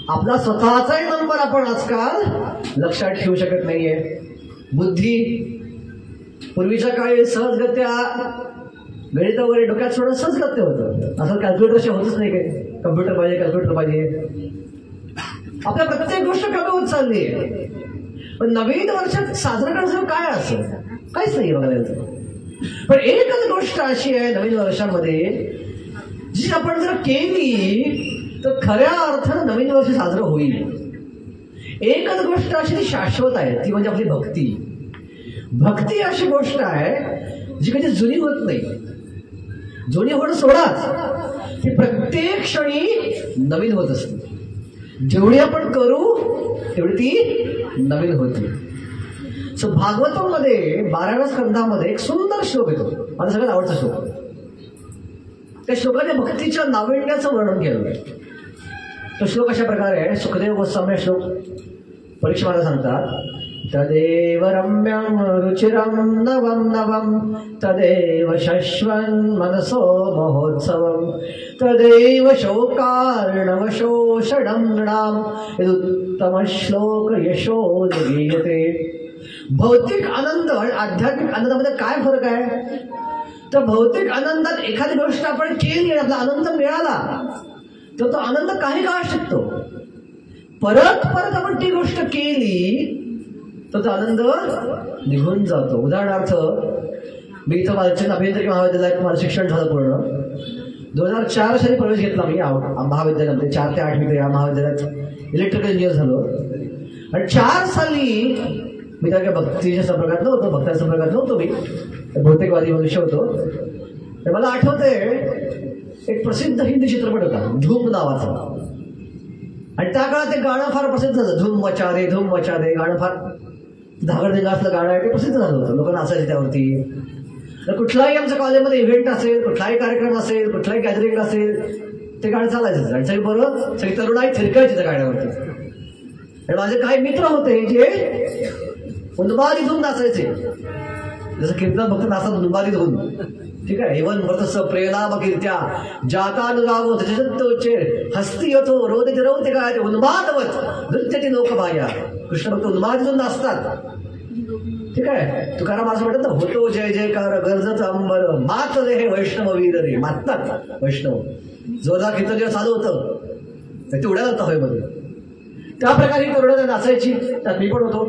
आपला स्वतःचाही नंबर आपण आजकाल लक्षात ठेवू शकत नाहीये. बुद्धी पूर्वीच्या काळी सहजगत्या गणित वगैरे डोक्यात सोडणं सहजगत्य होतं. असं कॅल्क्युलेटरशी होतच नाही. काही कम्प्युटर पाहिजे. आपल्या प्रत्येक गोष्ट कमी होत चालली आहे. पण नवीन वर्षात साजरं करायचं काय असं काहीच नाही बघायला. पण एकच गोष्ट अशी आहे नवीन वर्षामध्ये जी आपण जर केली तर खऱ्या अर्थानं नवीन वर्ष साजरं होईल. एकच गोष्ट अशी ती शाश्वत आहे, ती म्हणजे आपली भक्ती. भक्ती अशी गोष्ट आहे जी कधी जुनी होत नाही. जुनी होणं सोडाच, ती प्रत्येक क्षणी नवीन होत असते. जेवढी आपण करू तेवढी ती नवीन होते. सो भागवतामध्ये 12व्या स्कंधामध्ये एक सुंदर श्लोक येतो, माझा सगळ्यात आवडता श्लोक. त्या श्लोकाने भक्तीच्या नाविन्याचं वर्णन केलं. तो श्लोक अशा प्रकारे आहे. सुखदेव गोस्वामी श्लोक परीक्षा मला सांगतात. तदेव रम्यं रुचिरं नवं नवं तदेव शश्वन् मनसो महोत्सवं तदेव शोकार्णवशोषणं नृणां यदुत्तम श्लोक यशो गीयते. भौतिक आनंद आणि आध्यात्मिक आनंदामध्ये काय फरक आहे? तर भौतिक आनंदात एखादी गोष्ट आपण केली आणि आपला आनंद मिळाला तर तो आनंद काही काळ टिकतो. परत परत आपण ती गोष्ट केली तर तो आनंद निघून जातो. उदाहरणार्थ मी इथं माझ्या अभियांत्रिकी महाविद्यालयात माझं शिक्षण झालं पूर्ण. 2004 साली प्रवेश घेतला मी महाविद्यालयामध्ये. 4 ते 8 मी या महाविद्यालयात इलेक्ट्रिकल इंजिनियर झालो. आणि 4 साली मी त्या भक्तीच्या संपर्कात नव्हतो, भक्ताच्या संपर्कात नव्हतो. मी बहुतेकवादी मनुष्य होतो. मला आठवतंय एक प्रसिद्ध हिंदी चित्रपट होता धूम नावाचा. आणि त्या काळात ते गाणं फार प्रसिद्ध झालं. धूम मचा दे गाणं फार धागडधिंगा असलं गाणं आहे, ते प्रसिद्ध झालं होतं. लोक नाचायचे त्यावरती. तर कुठलाही आमच्या कॉलेजमध्ये इव्हेंट असेल, कुठलाही कार्यक्रम असेल, कुठलाही गॅदरिंग असेल, ते गाणं चालायचं. आणि सगळी बरोबर सगळी तरुणाई थिरकायची त्या गाण्यावरती. आणि माझे काही मित्र होते जे उन्माद इथून नाचायचे, जसं कीर्तन भक्त नाचत उन्माद इथून. ठीक आहे. एवन व्रतस प्रेलाम कीर्त्या जातानुराव जजंतोचे हस्ती येतो रोदे रवते काय उन्मादवत नृत्याची लोकमाया. कृष्ण भक्त उन्माद इथून नाचतात. ठीक आहे. तुकाराम असं म्हणतात, होतो जय जयकार गरजत अंबर मात रे हे वैष्णव वीर रे. माततात वैष्णव. जोरदार कीर्तन जेव्हा चालू होतं ते उड्या जातं हवेमध्ये. त्या प्रकारे करुणा नाचायची. त्यात मी पण होतो.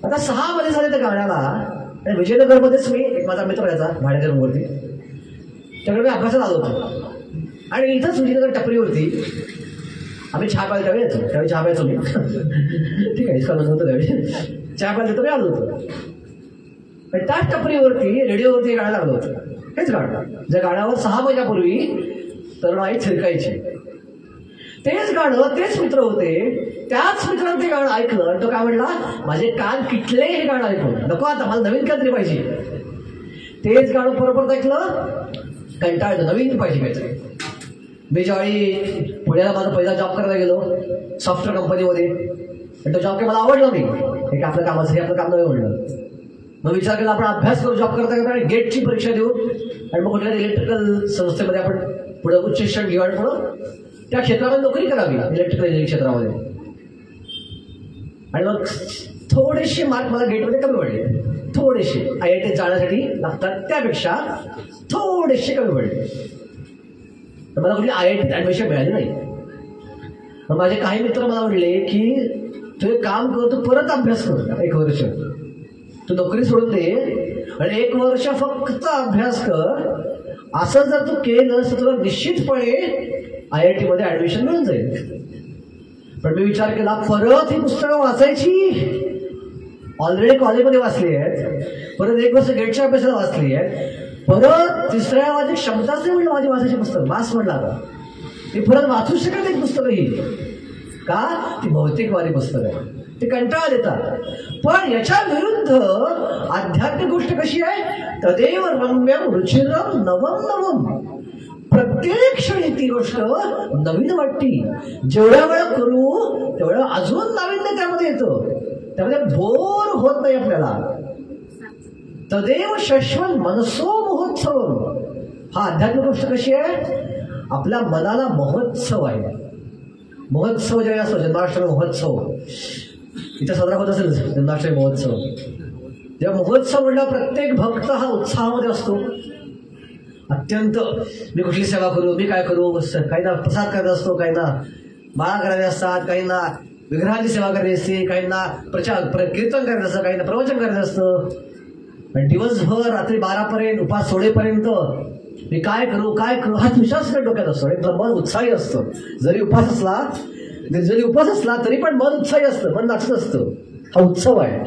आता 6 मध्ये झाले त्या गाण्याला. आणि विजयनगरमध्येच मी एक माझा मित्र यायचा भाड्याच्या रूमवरती. त्याकडे मी अभ्यासात आलो होतो. आणि इथंच विजयनगर टपरीवरती आम्ही चहा प्यायला त्यावेळी यायचो. त्यावेळी चहा प्यायचो मी. ठीक आहे. इसका नव्हतं त्यावेळी चहा प्यायला तिथं मी आलो होतो. आणि त्याच टपरीवरती रेडिओवरती हे गाणं लागलं होतं. हेच गाणं ज्या गाण्यावर 6 महिन्यापूर्वी तरुणाई थिरकायची. तेच गाणं तेच मित्र होते. त्याच मित्रांनी ते गाणं ऐकलं आणि तो काय म्हणला, माझे कान किटले हे गाणं ऐकून. नको आता मला नवीन काहीतरी पाहिजे. तेच गाणं परत ऐकलं, कंटाळलं, नवीन पाहिजे काहीतरी. मी ज्यावेळी पुण्याला माझा पहिला जॉब करायला गेलो सॉफ्टवेअर कंपनीमध्ये. आणि तो जॉब काही मला आवडला नाही. हे आपल्या कामाचं हे आपलं काम नव्हे म्हणलं. मग विचार केला आपण अभ्यास करू जॉब करता करता गेटची परीक्षा देऊ आणि मग कुठल्या इलेक्ट्रिकल संस्थेमध्ये आपण पुढे उच्च शिक्षण घेऊ आणि पुढं त्या क्षेत्रामध्ये नोकरी करावी इलेक्ट्रिकल इंजिनिअरिंग क्षेत्रामध्ये. आणि मग थोडेसे मार्क मला गेटमध्ये कमी पडले. थोडेसे IIT जाण्यासाठी लागतात त्यापेक्षा थोडेसे कमी पडले. तर मला कुठली IIT ऍडमिशन मिळाली नाही. मग माझे काही मित्र मला म्हणले की तू एक काम कर, तू परत अभ्यास कर 1 वर्ष. तू नोकरी सोडून दे आणि 1 वर्ष फक्त अभ्यास कर. असं जर तू केलं तर तुला निश्चितपणे IIT मध्ये ऍडमिशन मिळून जाईल. पण मी विचार केला परत ही पुस्तकं वाचायची. ऑलरेडी कॉलेजमध्ये वाचली आहेत, परत 1 वर्ष गेटच्या अभ्यासाला वाचली आहेत, परत तिसऱ्या माझी क्षमताच नाही म्हणलं माझी वाचायची पुस्तक. मास म्हणला आता ती परत वाचू शकत एक पुस्तकं ही. का? ती भौतिकवादी पुस्तक आहे. ते कंटाळा देतात. पण याच्या विरुद्ध आध्यात्मिक गोष्ट कशी आहे? तदेव रम्यं रुचिरं नवं नवं. प्रत्येक क्षणी ती गोष्ट नवीन वाटती. जेवढ्या वेळा करू तेवढं अजून नाविन्य त्यामध्ये येतं. त्यामध्ये बोर होत नाही आपल्याला. तदेव शश्वन् मनसो महोत्सव. हा आध्यात्मिक गोष्ट कशी आहे? आपल्या मनाला महोत्सव आहे. महोत्सव जे असतो, जन्माष्टमी महोत्सव इथे साजरा होत असेल जन्माष्टमी महोत्सव. जेव्हा महोत्सव म्हणल्यावर प्रत्येक भक्त हा उत्साहामध्ये असतो. अत्यंत मी कुठली सेवा करू, मी काय करू, काही ना प्रसाद करत असतो, काही ना माळा करायचे असतात, काही ना विग्रहाची सेवा करायची असते, काहींना कीर्तन करायचं असतं, काहींना प्रवचन करायचं असतं. आणि दिवसभर रात्री 12पर्यंत उपास सोडेपर्यंत मी काय करू हा विश्वास डोक्यात असतो. आणि मन उत्साही असतं. जरी उपास असला तरी पण मन उत्साही असतं, मन नाचत असतं. हा उत्सव आहे.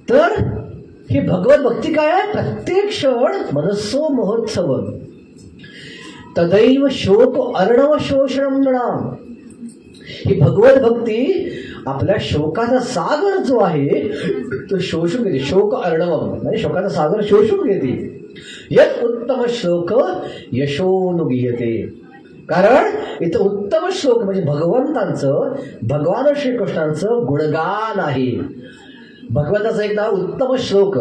तर ही भगवत भक्ती काय आहे? प्रत्येक क्षण मनस्सो महोत्सव तदैव शोक अर्णव शोषणम नृणाम. ही भगवत भक्ती आपल्या शोकाचा सागर जो आहे तो शोषून घेते. शोक अर्णवम म्हणजे शोकाचा सागर शोषून घेते. यत उत्तम श्लोक यशोनुगीयते. कारण इथं उत्तम श्लोक म्हणजे भगवंतांचं, भगवान श्रीकृष्णांचं गुणगान आहे. भगवंताचं एक नाव उत्तम श्लोक.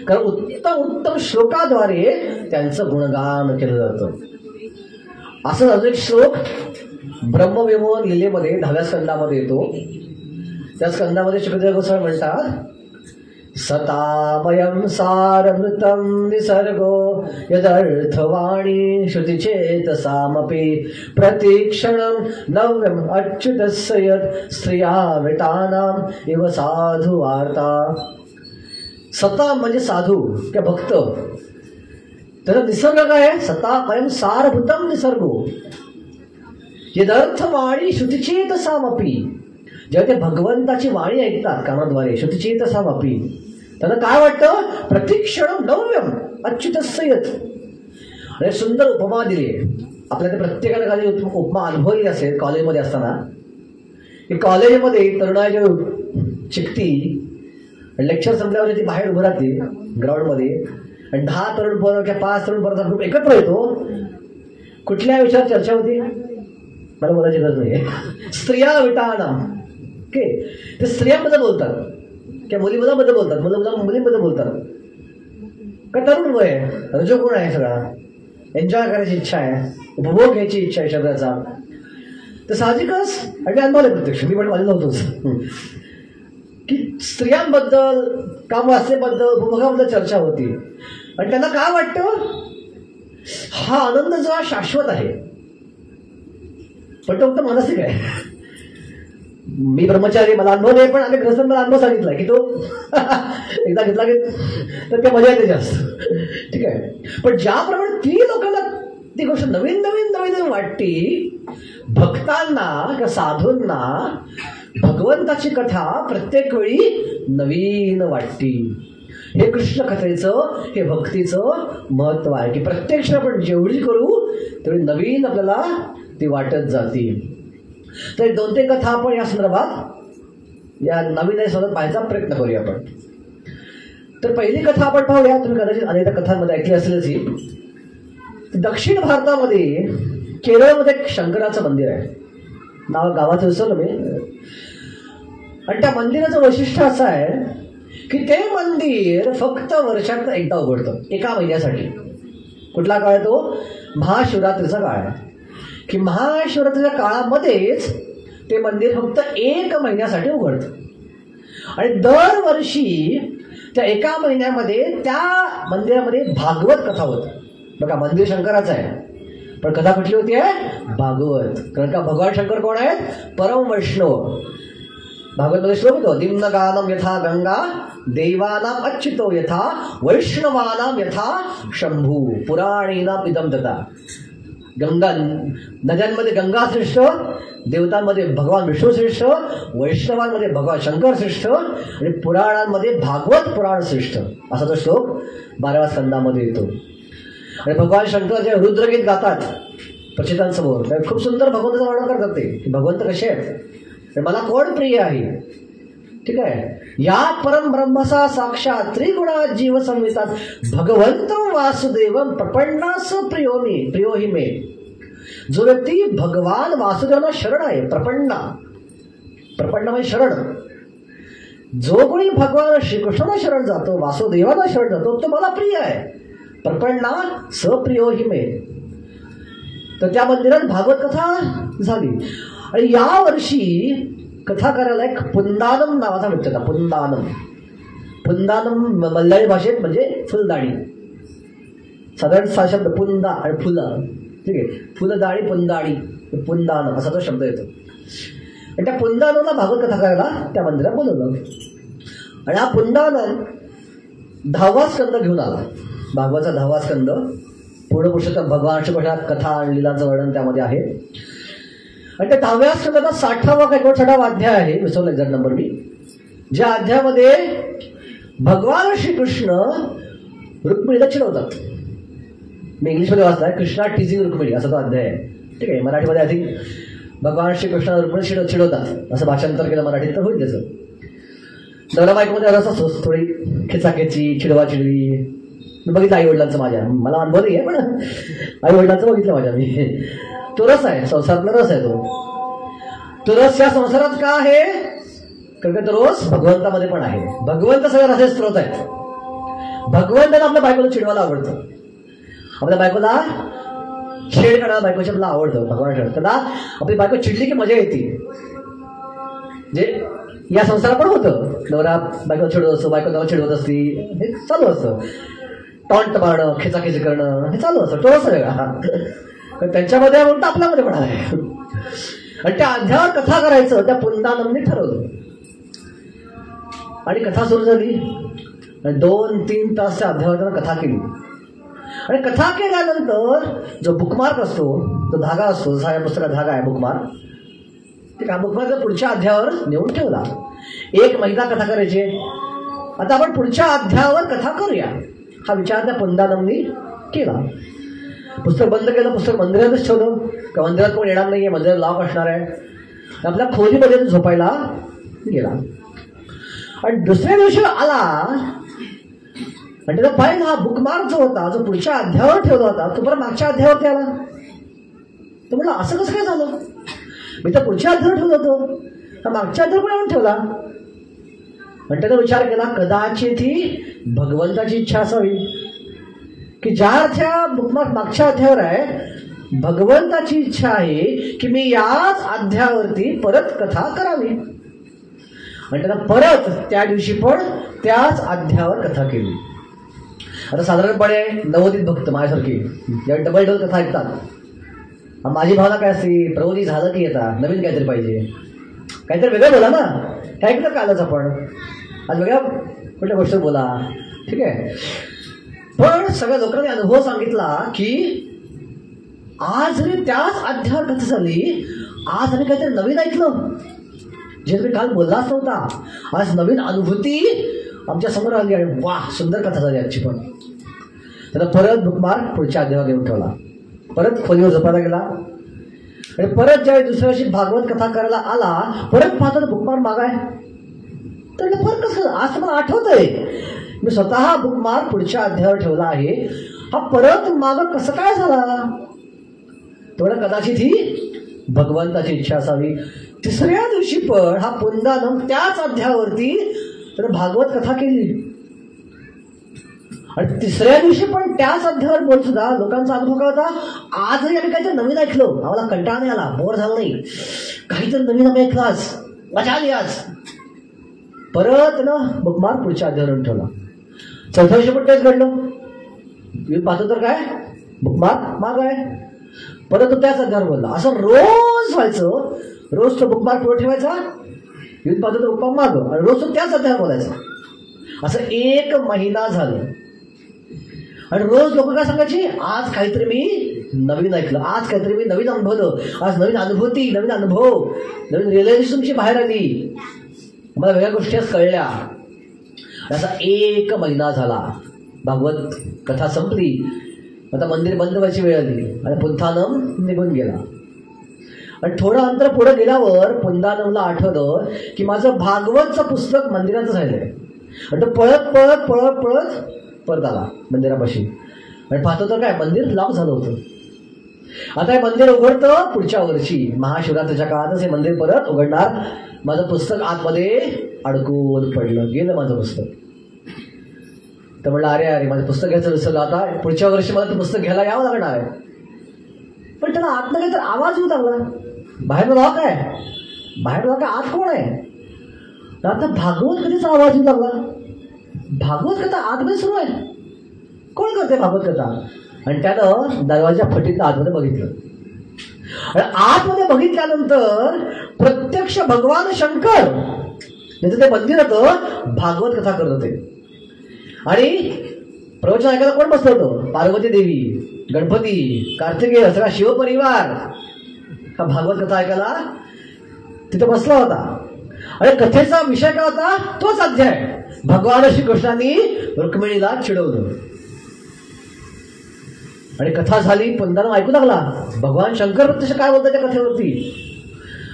कारण उत्तम श्लोकाद्वारे त्यांचं गुणगान केलं जातं. असं अजून एक श्लोक ब्रह्मविमोहन लीलेमध्ये 10व्या स्कंदामध्ये येतो. त्या स्कंदामध्ये शुकदेव गोस्वामी म्हणतात, सतामयं सारमृतं निसर्गो यदर्थवाणी श्रुतिचेतसामपि प्रतिक्षणं नव्यम् अच्युतस्य यत् स्त्रियाविटानाम् इव साधु वार्ता. सता म्हणजे साधू किंवा भक्त. त्याचा निसर्ग काय आहे? सतामयं सारभूतं निसर्गो यदर्थवाणी श्रुतिचेतसामपि. जेव्हा ते भगवंताची वाणी ऐकतात कानाद्वारे, श्रुतिचेतसामपि, त्यांना काय वाटतं? प्रतिक्षण नव्यम अच्युतस्य यत्. आणि सुंदर उपमा दिली. आपल्याला प्रत्येकाने काही उपमा अनुभवली असेल कॉलेजमध्ये असताना. की कॉलेजमध्ये तरुणाई शिकती, लेक्चर संपल्यावर ती बाहेर उभं राहते ग्राउंडमध्ये आणि 10 तरुण पोरं किंवा 5 तरुण पोरांचा ग्रुप एकत्र येतो. कुठल्या विषयावर चर्चा होती? मला बोलायची गरज नाही. स्त्रिया विटाणा. ओके, ते स्त्रियांबद्दल बोलतात किंवा मुलीबद्दल बोलतात, मुलींबद्दल बोलतात. का तरुण वय आहे, रजोगुण आहे, सगळा एन्जॉय करायची इच्छा आहे, उपभोग घ्यायची इच्छा आहे शब्दाचा. तर साहजिकच आणि अनुभवले प्रत्यक्ष, मी पण आलेलो होतोच की स्त्रियांबद्दल, कामवासनेबद्दल, उपभोगाबद्दल चर्चा होती. आणि त्यांना काय वाटतं? हा आनंद जो हा शाश्वत आहे. पण तो फक्त मानसिक आहे. मी ब्रह्मचारी, मला अनुभव नाही, पण आम्ही ग्रस्त मला अनुभव सांगितलाय की तो एकदा घेतला की तर त्या मजा येते जास्त. ठीक आहे. पण ज्याप्रमाणे ती लोकांना ती गोष्ट नवीन नवीन नवीन वाटते, भक्तांना किंवा साधूंना भगवंताची कथा प्रत्येक वेळी नवीन वाटते. हे कृष्ण कथेचं, हे भक्तीचं महत्व आहे की प्रत्यक्ष आपण जेवढी करू तेवढी नवीन आपल्याला ती वाटत जाते. तर 2-3 कथा आपण या संदर्भात या नवीन संदर्भात पाहायचा प्रयत्न करूया आपण. तर पहिली कथा आपण पाहूया. तुम्ही कदाचित अनेक कथांमध्ये ऐकली असेलच ही. दक्षिण भारतामध्ये केरळमध्ये एक शंकराचं मंदिर आहे. नाव गावाचं विसरलं मी. आणि त्या मंदिराचं वैशिष्ट्य असं आहे की ते मंदिर फक्त वर्षात एकदा उघडतं, 1 महिन्यासाठी. कुठला काळ आहे तो? महाशिवरात्रीचा काळ आहे. की महाशिवरात्रीच्या काळामध्येच ते मंदिर फक्त 1 महिन्यासाठी उघडतं. आणि दरवर्षी त्या 1 महिन्यामध्ये त्या मंदिरामध्ये भागवत कथा होत. बघा, मंदिर शंकराचं आहे पण कथा कुठली होती आहे? भागवत. कारण का भगवान शंकर कोण आहेत? परम वैष्णव. भागवतमध्ये श्लोक होतो, दिम्न गानम यथा गंगा देवानाम अच्युतो यथा वैष्णवानाम यथा शंभू पुराणीनाम इदम दत्ता. गंगा नद्यांमध्ये गंगा श्रेष्ठ, देवतांमध्ये भगवान विष्णू श्रेष्ठ, वैष्णवांमध्ये भगवान शंकर श्रेष्ठ आणि पुराणांमध्ये भागवत पुराण श्रेष्ठ. असा तो श्लोक 12व्या स्कंदामध्ये येतो. आणि भगवान शंकर जे रुद्रगीत गातात प्रचितांसमोर, खूप सुंदर भगवंताचं वर्णन करतात ते की भगवंत कसे आहेत, मला कोण प्रिय आहे. ठीक आहे. या परम ब्रह्मसा साक्षात त्रिगुणा जीव संवितात भगवंत वासुदेव प्रपन्नास प्रियो हि मे. जो व्यक्ती भगवान वासुदेवाला शरण आहे, प्रपन्ना म्हणजे शरण. जो कोणी भगवान श्रीकृष्णाला शरण जातो, वासुदेवाला शरण जातो, तो मला प्रिय आहे. प्रपन्ना सप्रियो हि मे. तर त्या मंदिरात भागवत कथा झाली. आणि या वर्षी कथा करायला एक पुंदानम नावाचा व्यक्ती होता. पुंदानम मल्याळी भाषेत म्हणजे फुलदाणी. साधारण 6 शब्द, पुंदा आणि फुलं. ठीक आहे, फुलदाणी पुंदाणी पुंदानम असा तो शब्द येतो. आणि त्या पुंदानमला भागवत कथा करायला त्या मंदिरात बोलवलं. आणि हा पुंदानम 10वा स्कंद घेऊन आला. भागवतचा 10वा स्कंद. पूर्ण पुरुषोत्तम भगवान श्रीकृष्णात कथा आणि लीलांचं वर्णन त्यामध्ये आहे. आणि त्या 10व्या स्कंदाचा 60वा अध्याय आहे, विसरला एक्झॅक्ट नंबर मी, ज्या अध्यायामध्ये भगवान श्रीकृष्ण रुक्मिणीला चिडवतात. मी इंग्लिशमध्ये वाचलाय, कृष्णा टीजिंग रुक्मिणी असा तो अध्याय आहे. ठीक आहे, मराठीमध्ये आय थिंक भगवान श्रीकृष्ण रुक्मिणी चिडवतात असं भाषांतर केलं मराठीत तर होईल त्याचं. नवरा बायकोमध्ये रस असतो, थोडी खिचाखेची, चिडवाचिडवी. मी बघितलं आई वडिलांचं माझ्या, मला अनुभव नाही आहे पण आई वडिलांचं बघितलं माझ्या मी. तो रस आहे, संसारातला रस आहे तो रस या संसारात का आहे? कारण तो रोज भगवंतामध्ये पण आहे. भगवंत सगळ्या रसाचे स्त्रोत आहेत. भगवंताला आपल्या बायकोला चिडवायला आवडतं. आपल्या बायकोला छेड करायला बायकोच्या आपल्याला आवडतं. भगवान त्याला आपली बायको चिडली की मजा येते. जे या संसारात पण होतं, नवरा बायको चिडवत असतो, बायको नवरा चिडवत असती, हे चालू असतं. टॉन्ट मारणं, खेचाखेची करणं हे चालू असतं. तो सगळं त्यांच्यामध्ये म्हणून आपल्यामध्ये पण आहे. आणि त्या अध्यायावर कथा करायचं त्या पुंदानमने ठरवलं. आणि कथा सुरू झाली. 2-3 तास त्या अध्यायावर कथा केली. आणि कथा केल्यानंतर जो बुकमार्क असतो, तो धागा असतो, जसा या पुस्तकात धागा आहे बुकमार्क, ठीक आहे, बुकमार्क पुढच्या अध्यायावर नेऊन ठेवला. 1 महिना कथा करायची. आता आपण पुढच्या अध्यायावर कथा करूया हा विचार त्या पुंदानमनी केला. पुस्तक बंद केलं. पुस्तक मंदिरातच ठेवलं. का मंदिरात कोण येणार नाहीये, मंदिरात लॉक असणार आहे. आपल्या खोलीमध्ये झोपायला गेला. आणि दुसऱ्या दिवशी आला आणि त्याला पाहिजे हा बुकमार्क जो होता, जो पुढच्या अध्यायावर ठेवला होता, तो बरं मागच्या अध्यायावरती आला. तर म्हटलं असं कसं काय झालं? मी तर पुढच्या अध्यायावर ठेवलं होतं, हा मागच्या अध्यायावर पण ठेवला. आणि त्याने विचार केला, कदाचित ही भगवंताची इच्छा असावी की ज्या अर्थ्या बुकमार्क मागच्या अध्यायावर आहे, भगवंताची इच्छा आहे की मी याच अध्यायावरती परत कथा करावी. आणि त्याला परत त्या दिवशी पण त्याच अध्यायावर कथा केली. आता साधारणपणे नवोदित भक्त माझ्यासारखी या डबल कथा ऐकतात. माझी भावना काय असते, प्रभूजी झालं की येतात, नवीन काहीतरी पाहिजे, काहीतरी वेगळं बोला ना. हे ऐकलं कालच आपण, आज वेगळ्या कुठल्या गोष्टी बोला. ठीक आहे, पण सगळ्या लोकांनी अनुभव सांगितला की आज जरी त्याच अध्यायावर कथा झाली, आज आम्ही काहीतरी नवीन ऐकलं जे तुम्ही काल बोललाच नव्हता. आज नवीन अनुभूती आमच्या समोर आली आणि वा सुंदर कथा झाली आजची. पण त्याला परत बुकमार्क पुढच्या अध्यायावर घेऊन ठेवला. परत खोलीवर झोपायला गेला. आणि परत ज्यावेळी दुसऱ्या वर्षी भागवत कथा करायला आला, परत पाहतो बुकमार्क मागाय. तर फरक कसं, आज तुम्हाला आठवतंय मी स्वतः बुकमार्क पुढच्या अध्यायावर ठेवला आहे, हा परत माग कसं काय झाला? तेवढं कदाचित ही भगवंताची इच्छा असावी. तिसऱ्या दिवशी पण हा पुंदानम त्याच अध्यायावरती भागवत कथा केली. आणि तिसऱ्या दिवशी पण त्याच अध्यायावर बोल सुद्धा लोकांचा अनुभव काय होता, आजही आम्ही काहीतरी नवीन ऐकलो, आम्हाला कंटाळा नाही आला, बोर झालं नाही, काहीतरी नवीन आम्ही ऐकलं, आज मजा आली. आज परत ना बुकमार्क पुढच्या अध्यायावर ठेवला. चौथ्या दिवशी पण तेच घडलं. मी पाहतो तर काय बुकमार्क माग आहे, परत तो त्याच अध्यायावर बोलला. असं रोज व्हायचं. रोज तो बुकमार्क पुढे ठेवायचा, येऊन पाहतो तो बुकमार्क माग, आणि रोज तो त्याच अध्यायावर बोलायचा. असं 1 महिना झालं. आणि रोज लोक काय सांगायची, आज काहीतरी मी नवीन ऐकलं, आज काहीतरी मी नवीन अनुभवलं, आज नवीन अनुभूती, नवीन अनुभव, नवीन रिअलायझेशन तुमची बाहेर आली, मला वेगळ्या गोष्टी कळल्या. असा 1 महिना झाला. भागवत कथा संपली. आता मंदिर बंद व्हायची वेळ आली आणि पुंथानम निघून गेला. आणि थोडं अंतर पुढे गेल्यावर पुंदानमला आठवलं की माझं भागवतचं पुस्तक मंदिरातच राहिलंय. आणि तो पळत पळत पळत पळत परत आला मंदिरापाशी. आणि पाहतो तर काय, मंदिर लॉक झालं होतं. आता हे मंदिर उघडतं पुढच्या वर्षी महाशिवरात्रीच्या काळातच हे मंदिर परत उघडणार. माझं पुस्तक आतमध्ये अडकून पडलं, गेलं माझं पुस्तक. तर म्हणलं अरे माझं पुस्तक घ्यायचं विसरलं, आता पुढच्या वर्षी मला ते पुस्तक घ्यायला यावं लागणार आहे. पण त्याला आतनं काहीतरी आवाज येऊ लागला. बाहेर लॉक आहे, बाहेर लॉक आहे, आत कोण आहे? आता भागवत कथेचा आवाज येऊ लागला. भागवत कथा आतमध्ये सुरू आहे. कोण करते भागवत कथा? आणि त्यानं दरवाजा फटीतनं आतमध्ये बघितलं. आणि आतमध्ये बघितल्यानंतर प्रत्यक्ष भगवान शंकर याचं ते मंदिर होतं, भागवत कथा करत होते. आणि प्रवचन ऐकायला कोण बसलं होतं? पार्वती देवी, गणपती, कार्तिकेय, सगळा शिवपरिवार हा भागवत कथा ऐकायला तिथे बसला होता. आणि कथेचा विषय काय होता? तोच अध्याय, भगवान श्रीकृष्णांनी रुक्मिणीला चिडवलं. आणि कथा झाली, पंधानं ऐकू लागला भगवान शंकर प्रत्यक्ष काय बोलतात त्या कथेवरती.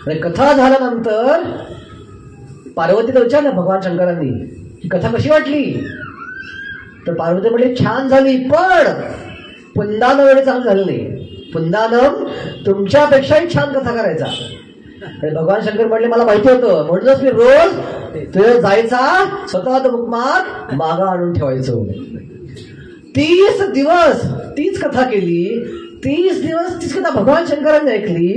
आणि कथा झाल्यानंतर पार्वतीला विचारलं भगवान शंकरांनी ही कथा कशी वाटली. तर पार्वती म्हटली छान झाली, पण पुन्हानं वेळी चांगलं झालं नाही. पुन्हानं तुमच्यापेक्षाही छान कथा करायचा. आणि भगवान शंकर म्हटले मला माहिती होतं, म्हणूनच मी रोज तुझ्या जायचा स्वतः मुकमार मागा आणून ठेवायचो. 30 दिवस तीच कथा केली, 30 दिवस तीच कथा भगवान शंकरांनी ऐकली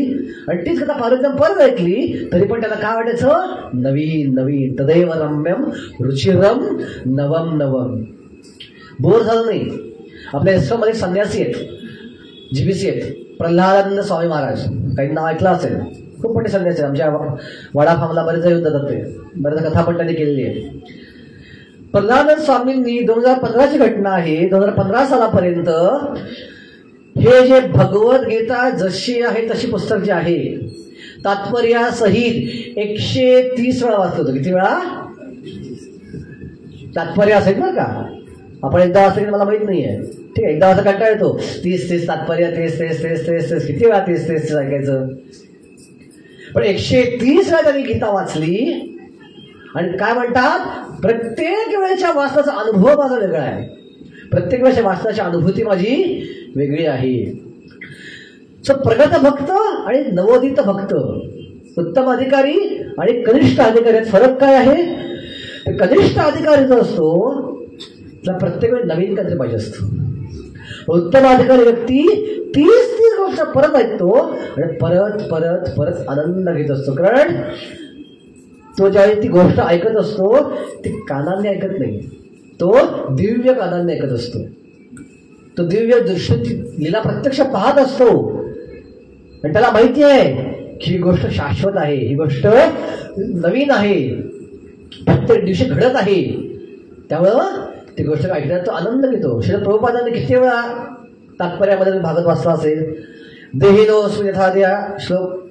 आणि तीच कथा पार्वतीनं परत ऐकली. तरी पण त्याला काय वाटायचं? नवीन नवीन, तदैव रम्यम रुचिरम नवम नवम. बोर झालं नाही. आपल्या इस्रोमध्ये संन्यासी आहेत, जीबीसी आहेत, प्रल्हादानंद स्वामी महाराज, काही नाव ऐकलं असेल, खूप मोठे संन्यासी. आमच्या वडाफामला बरेच युद्ध जाते, बरेच कथा पण त्यांनी केलेली आहे. प्रल्हादानंद स्वामींनी 2015ची घटना आहे, 2015 सालापर्यंत हे जे भगवद्गीता जशी आहे तशी पुस्तक जे आहे तात्पर्यासहित 130 वेळा वाचलं होतं. किती वेळा? तात्पर्य असेल बरं का. आपण एकदा वाचलं की मला माहित नाहीये, ठीक आहे, एकदा वाचा कंटाळा येतो. 30 तात्पर्य, तेच किती वेळा तेच ऐकायचं. पण 130 वेळा त्यांनी गीता वाचली. आणि काय म्हणतात? प्रत्येक वेळेच्या वाचनाचा अनुभव माझा वेगळा आहे, प्रत्येक वेळेच्या वाचनाची अनुभूती माझी वेगळी आहे. सो प्रगत भक्त आणि नवोदित भक्त, उत्तम अधिकारी आणि कनिष्ठ अधिकारी यात फरक काय आहे? कनिष्ठ अधिकारी जो असतो त्याला प्रत्येक वेळी नवीन काहीतरी पाहिजे असतं. उत्तम अधिकारी व्यक्ती 30 गोष्ट परत ऐकतो आणि परत परत परत आनंद घेत असतो. कारण तो ज्यावेळी ती गोष्ट ऐकत असतो ती कानांनी ऐकत नाही, तो दिव्य कानांनी ऐकत असतो. तो दिव्य दृश्य लीला प्रत्यक्ष पाहत असतो. आणि त्याला माहिती आहे की ही गोष्ट शाश्वत आहे, ही गोष्ट नवीन आहे, प्रत्येक दिवशी घडत आहे. त्यामुळं ती गोष्ट ऐकण्यात तो आनंद घेतो. श्रील प्रभुपादांनी किती वेळा तात्पर्यामध्ये भागवत वाचला असेल. देहिनोऽस्मि यथा देहा श्लोक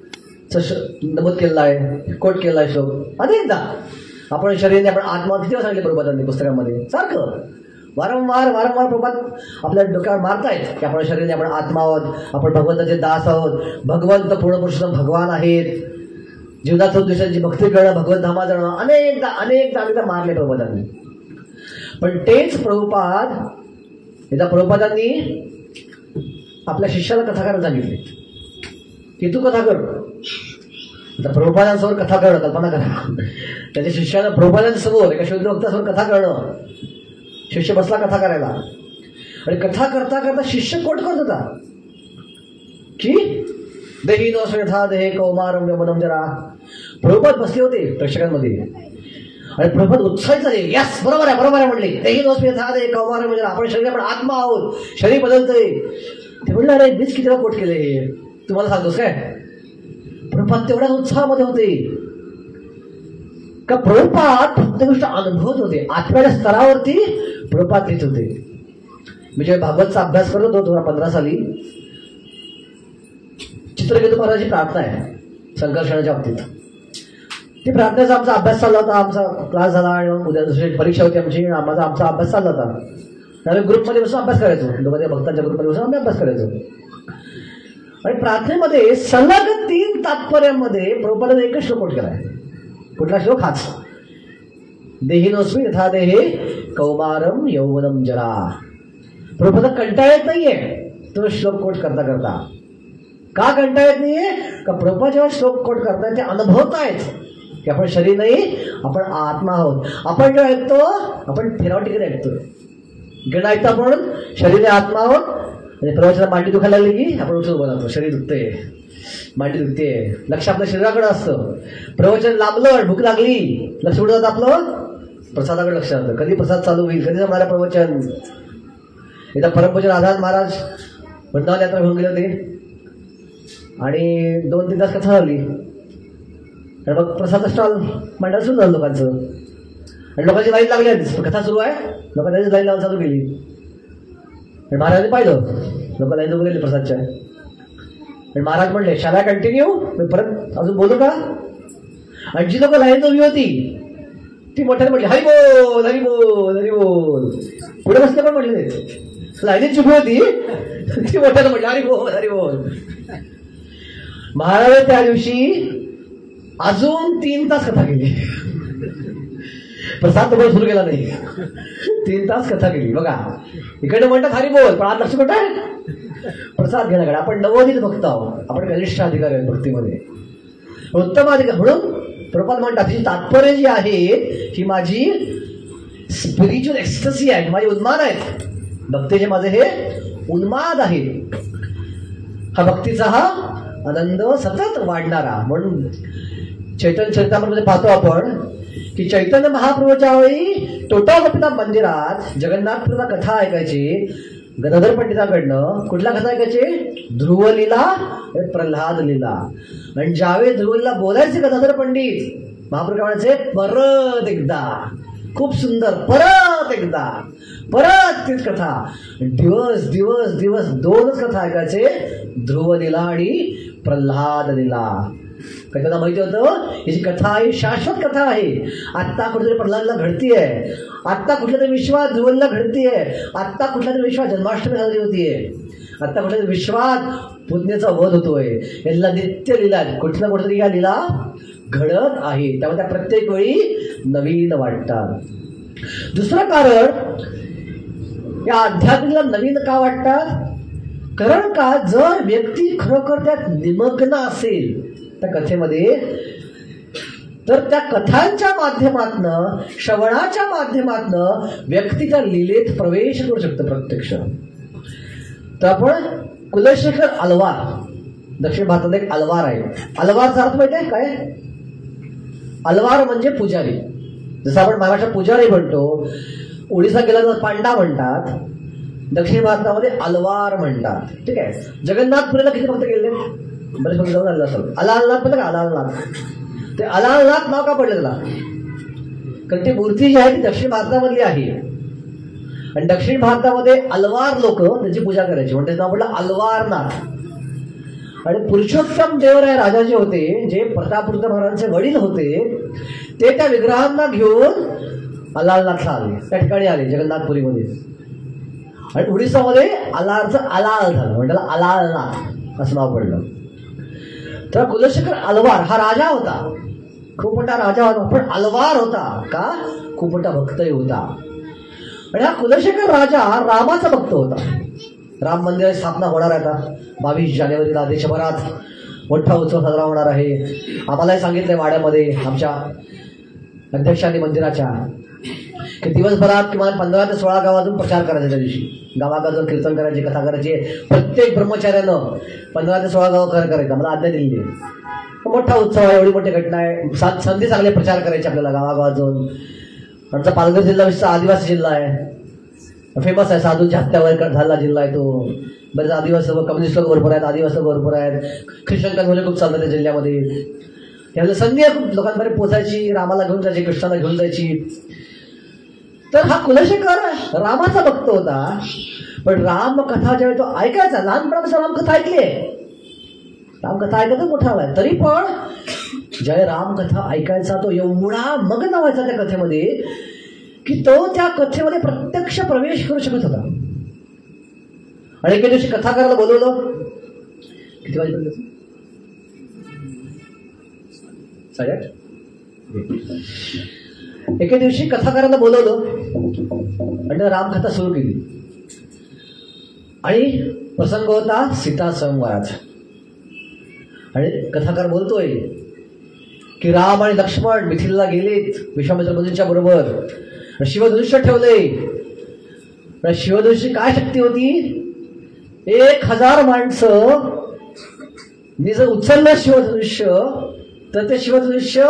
नमूद केलेला आहे, कोट केलेला आहे श्लोक अनेकदा. आपण शरीराने आपण आत्मा किती वेळा सांगितले प्रभुपादांनी पुस्तकामध्ये, सारखं वारंवार प्रभुपाद आपल्या डोक्यावर मारतायत की आपण शरीराने आपण आत्मा आहोत, आपण भगवंताचे दास आहोत, भगवंत पूर्ण पुरुषोत्तम भगवान आहेत, जीवनात दुसऱ्यांची भक्ती करणं, भगवत धामात जाणं, अनेकदा मारले प्रभुपादांनी. पण तेच प्रभुपाद एकदा प्रभुपादांनी आपल्या शिष्याला कथा करायला सांगितली की तू कथा कर. आता प्रभुपादांसमोर कथा करणं, कल्पना करा, त्याच्या शिष्याला प्रभुपादांसमोर एका शुद्ध भक्तासमोर कथा करणं. शिष्य बसला कथा करायला आणि कथा करता करता शिष्य कोट करत होता की देहिनोऽस्मि यथा देहे कौमारं यौवनं जरा. प्रभुपाद बसले होते प्रेक्षकांमध्ये आणि प्रभुपाद उत्साहित झाले. यस, बरोबर आहे म्हणले. देहिनोऽस्मि यथा देहे कौमारं जरा. आपण शरीर, आपण आत्मा आहोत, शरीर बदलतंय. ते म्हणलं अरे मीच किती वेळा कोट केले हे, तुम्हाला सांगतोस काय? प्रभुपाद तेवढ्या उत्साहामध्ये होते का प्रभुपाद प्रत्येक गोष्ट अनुभवत होते. आत्म्याच्या स्तरावरती प्रभुपाद लिहित होते. मी जेव्हा भागवतचा अभ्यास करत होतो 2015 साली, चित्रकेतू महाराजांची प्रार्थना आहे संकर्षणाच्या बाबतीत. ती प्रार्थनेचा आमचा अभ्यास चालला होता, आमचा क्लास झाला आणि उद्या दुसरी परीक्षा होती आमची. आमचा अभ्यास चालला होता. त्यामुळे ग्रुपमध्ये बसून अभ्यास करायचो, दोघांच्या भक्तांच्या ग्रुपमध्ये बसून आम्ही अभ्यास करायचो. आणि प्रार्थनेमध्ये सलग 3 तात्पर्यामध्ये प्रभुपादाने एकच श्लोक कोट केलाय. कुठला श्लोक? हाच, देहिनोऽस्मि यथा देहे कौमारं यौवनं जरा. प्रभुपाद कंटाळत नाहीये तो श्लोक कोट करता करता. का कंटाळत नाहीये? का प्रभुपाद जेव्हा श्लोक कोट करतायत ते अनुभवतायत की आपण शरीर नाही, आपण आत्मा आहोत. आपण जेव्हा ऐकतो आपण थेरॉटिकली ऐकतो, गेला ऐकतो आपण शरीर आत्मा आहोत म्हणजे प्रवचनात मांडी दुखायला लागली की आपण उठून बोलावतो, शरीर दुखते, मांडी दुखते, लक्ष आपल्या शरीराकडे असतं. प्रवचन लांबलं, भूक लागली, लक्ष उडत जातं आपलं प्रसादाकडे लक्ष जातं. कधी प्रसाद चालू होईल, कधी जमणार प्रवचन. एकदा परमपूज्य राधानाथ महाराज वृंदावन यात्रा घेऊन गेले होते आणि 2-3 तास कथा झाली आणि मग प्रसाद स्टॉल मांडायला सुरू झालं लोकांचं आणि लोकांची लाईन लागली आधीच. कथा सुरू आहे, लोकांनी लाईन लावून चालू केली आणि महाराजांनी पाहिलं लोक लाईन उभं गेली प्रसादच्या. आणि महाराज म्हणले, शाला कंटिन्यू, मी परत अजून बोलू का? आणि जी लोक लाईन उभी होती ती मोठ्याने म्हटली, हरी बोल हरी बोल हरी बोल. पुढे बसले पण म्हटले नाही, लाईनीची उभी होती ती मोठ्याने म्हटली, हरी बोल हरी बोल. महाराज त्या दिवशी अजून 3 तास कथा केली. प्रसाद तो सुरू केला नाही, 3 तास कथा केली. बघा, इकडे म्हणतात हरी बोल, पण आज लक्ष कुठं आहे? प्रसाद घेण्याकडे. आपण नवोदित भक्त आहोत, आपण कनिष्ठ अधिकारी आहेत भक्तीमध्ये, उत्तम अधिकारी. म्हणून प्रपात म्हणतात ही तात्पर्य जी आहे ही माझी स्पिरिच्युअल एक्स्टसी आहे, माझे उन्माद आहेत. भक्तीचे माझे हे उन्माद आहे. हा भक्तीचा हा आनंद सतत वाढणारा. म्हणून चैतन्य चरितामृतमध्ये पाहतो आपण की चैतन्य महाप्रभूच्या वेळी टोटागोपीनाथ मंदिरात जगन्नाथपुरीला कथा ऐकायची गदाधर पंडिताकडनं. कुठल्या कथा ऐकायचे? ध्रुवलीला, प्रल्हाद लीला. आणि ज्यावेळी ध्रुवलीला बोलायचे गदाधर पंडित, महाप्रभू म्हणायचे परत एकदा, खूप सुंदर, परत एकदा, परत तीच कथा. दिवस दिवस दिवस 2च कथा ऐकायचे, ध्रुवलीला आणि प्रल्हाद लीला. त्यांना माहिती होतं ही जी कथा आहे शाश्वत कथा आहे. आत्ता कुठेतरी प्रल्हादला घडतीये, आत्ता कुठल्या तरी विश्वात ध्रुवलीला घडतीये, आत्ता कुठल्या तरी विश्वात जन्माष्टमी साजरी होतीये, आत्ता कुठल्या तरी विश्वात पुतण्याचा वध होतोय. याला नित्य लीला, कुठे ना कुठेतरी या लीला घडत आहे. त्यामुळे त्या प्रत्येक वेळी नवीन वाटतात. दुसरं कारण, या आध्यात्मिकला नवीन का वाटतात? कारण का जर व्यक्ती खरोखर त्यात निमग्न असेल त्या कथेमध्ये, तर त्या कथांच्या माध्यमातनं, श्रवणाच्या माध्यमातनं व्यक्ती त्या लीलेत प्रवेश करू शकतो प्रत्यक्ष. तर आपण कुलशेखर अलवार, दक्षिण भारतात एक अलवार आहे. अलवारचा अर्थ माहिती आहे काय? अलवार म्हणजे पुजारी. जसं आपण महाराष्ट्रात पुजारी म्हणतो, ओडिसा गेला तर पांडा म्हणतात, दक्षिण भारतामध्ये अलवार म्हणतात. ठीक आहे. जगन्नाथपुरीला किती भक्त गेले? बरेच भक्त जाऊन आलेलं असेल. अलालनाथ म्हणलं का? अलालनाथ. ते अलालनाथ नाव का पडलं त्याला? कारण ती मूर्ती जी आहे ती दक्षिण भारतामधली आहे आणि दक्षिण भारतामध्ये अलवार लोक त्याची पूजा करायची, म्हणून त्याचं नाव पडलं अलवारनाथ. आणि पुरुषोत्तम देवराय राजा जे होते, जे प्रतापरुद्र महाराजांचे वडील होते, ते त्या विग्रहांना घेऊन अलालनाथला आले, त्या ठिकाणी आले जगन्नाथपुरीमध्ये. आणि उडीसामध्ये अलारचं अलाल झालं, म्हणजे त्याला अलालनाथ असं नाव पडलं. तर कुलशेखर अलवार हा राजा होता, खूप मोठा राजा होता, पण अलवार होता का? खूप मोठा भक्तही होता. आणि हा कुलशेखर राजा रामाचा भक्त होता. राम मंदिराची स्थापना होणार आहे आता 22 जानेवारीला देशभरात मोठा उत्सव साजरा होणार आहे. आम्हालाही सांगितलंय वाड्यामध्ये आमच्या अध्यक्षांनी मंदिराच्या की दिवसभरात किमान 15 ते 16 गावातून प्रचार करायचा. त्या दिवशी गावागावातून कीर्तन करायचे, कथा करायची. प्रत्येक ब्रह्मचार्यानं 15 ते 16 गाव करायचा. मला आज्ञा दिलेली आहे. मोठा उत्सव आहे, एवढी मोठी घटना आहे. संधी चांगले प्रचार करायचे आपल्याला गावागावात जाऊन. आमचा पालघर जिल्हा विशेष आदिवासी जिल्हा आहे, फेमस आहे. साधूंच्या हत्यावर झाला जिल्हा आहे तो. बरेच आदिवासी कम्युनिस्ट लोक भरपूर आहेत, आदिवासी लोक भरपूर आहेत, ख्रिश्चन कन्व्हर्जन खूप चालतात त्या जिल्ह्यामध्ये. त्याला संधी आहे खूप लोकांपर्यंत पोचायची, रामाला घेऊन जायची, कृष्णाला घेऊन जायची. तर हा कुलशेखर रामाचा भक्त होता. पण रामकथा ज्यावेळी तो ऐकायचा, लहानपणापासून रामकथा ऐकली आहे, रामकथा ऐकायचा मोठा व्हाय, तरी पण ज्यावेळी रामकथा ऐकायचा तो एवढा मग्न व्हायचा त्या कथेमध्ये की तो त्या कथेमध्ये प्रत्यक्ष प्रवेश करू शकत होता. आणि एके दिवशी कथा करायला बोलवलं. किती वाजेपर्यंत? 8:30. एके दिवशी कथा करायला बोलवलं आणि रामकथा सुरू केली. आणि प्रसंग होता सीता स्वयंवराचा. आणि कथाकार बोलतोय की राम आणि लक्ष्मण मिथिलेला गेलेत विश्वामित्र मुनींच्या बरोबर. शिवधनुष्य ठेवले. शिवधनुष्याची काय शक्ती होती? 1000 माणसं मी जर उचललं शिवधनुष्य तर ते शिवधनुष्य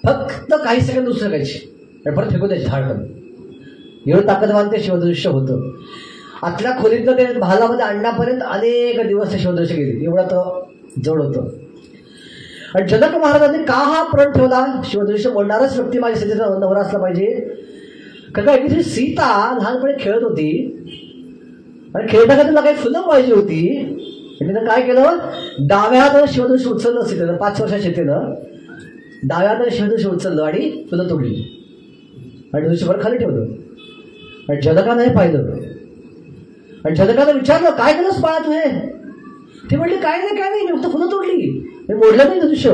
फक्त काही सेकंद उचलू शकायचे आणि परत फेकून द्यायचे झाडं. एवढं ताकदवान ते शिवधनुष्य होतं. आतल्या खोलीतलं ते भालामध्ये आणण्यापर्यंत अनेक दिवस ते शिवधनुष्य गेले, एवढं तर जड होतं. आणि जनक महाराजांनी का हा प्रण ठेवला, शिवधनुष्य बोलणारच व्यक्ती माझ्या स्थितीचा नवरा असला पाहिजे. कारण का एखादी सीता लहानपणी खेळत होती आणि खेळण्यासाठी तिला काही फुलं पाहिजे होती. तिनं काय केलं, डाव्या हातानं शिवधनुष्य उचललं सीतेनं, 5 वर्षाच्या सीतेनं डाव्या हातानं शिवधनुष्य उचललं आणि फुलं तोडली आणि धनुष्यभर खाली ठेवलं. आणि जनकानं हे पाहिलं आणि जनकानं विचारलं, काय केलंस बाळा तू हे? ते म्हणले, काय नाही मी फक्त फुलं तोडली, मी मोडलं नाही धनुष्य.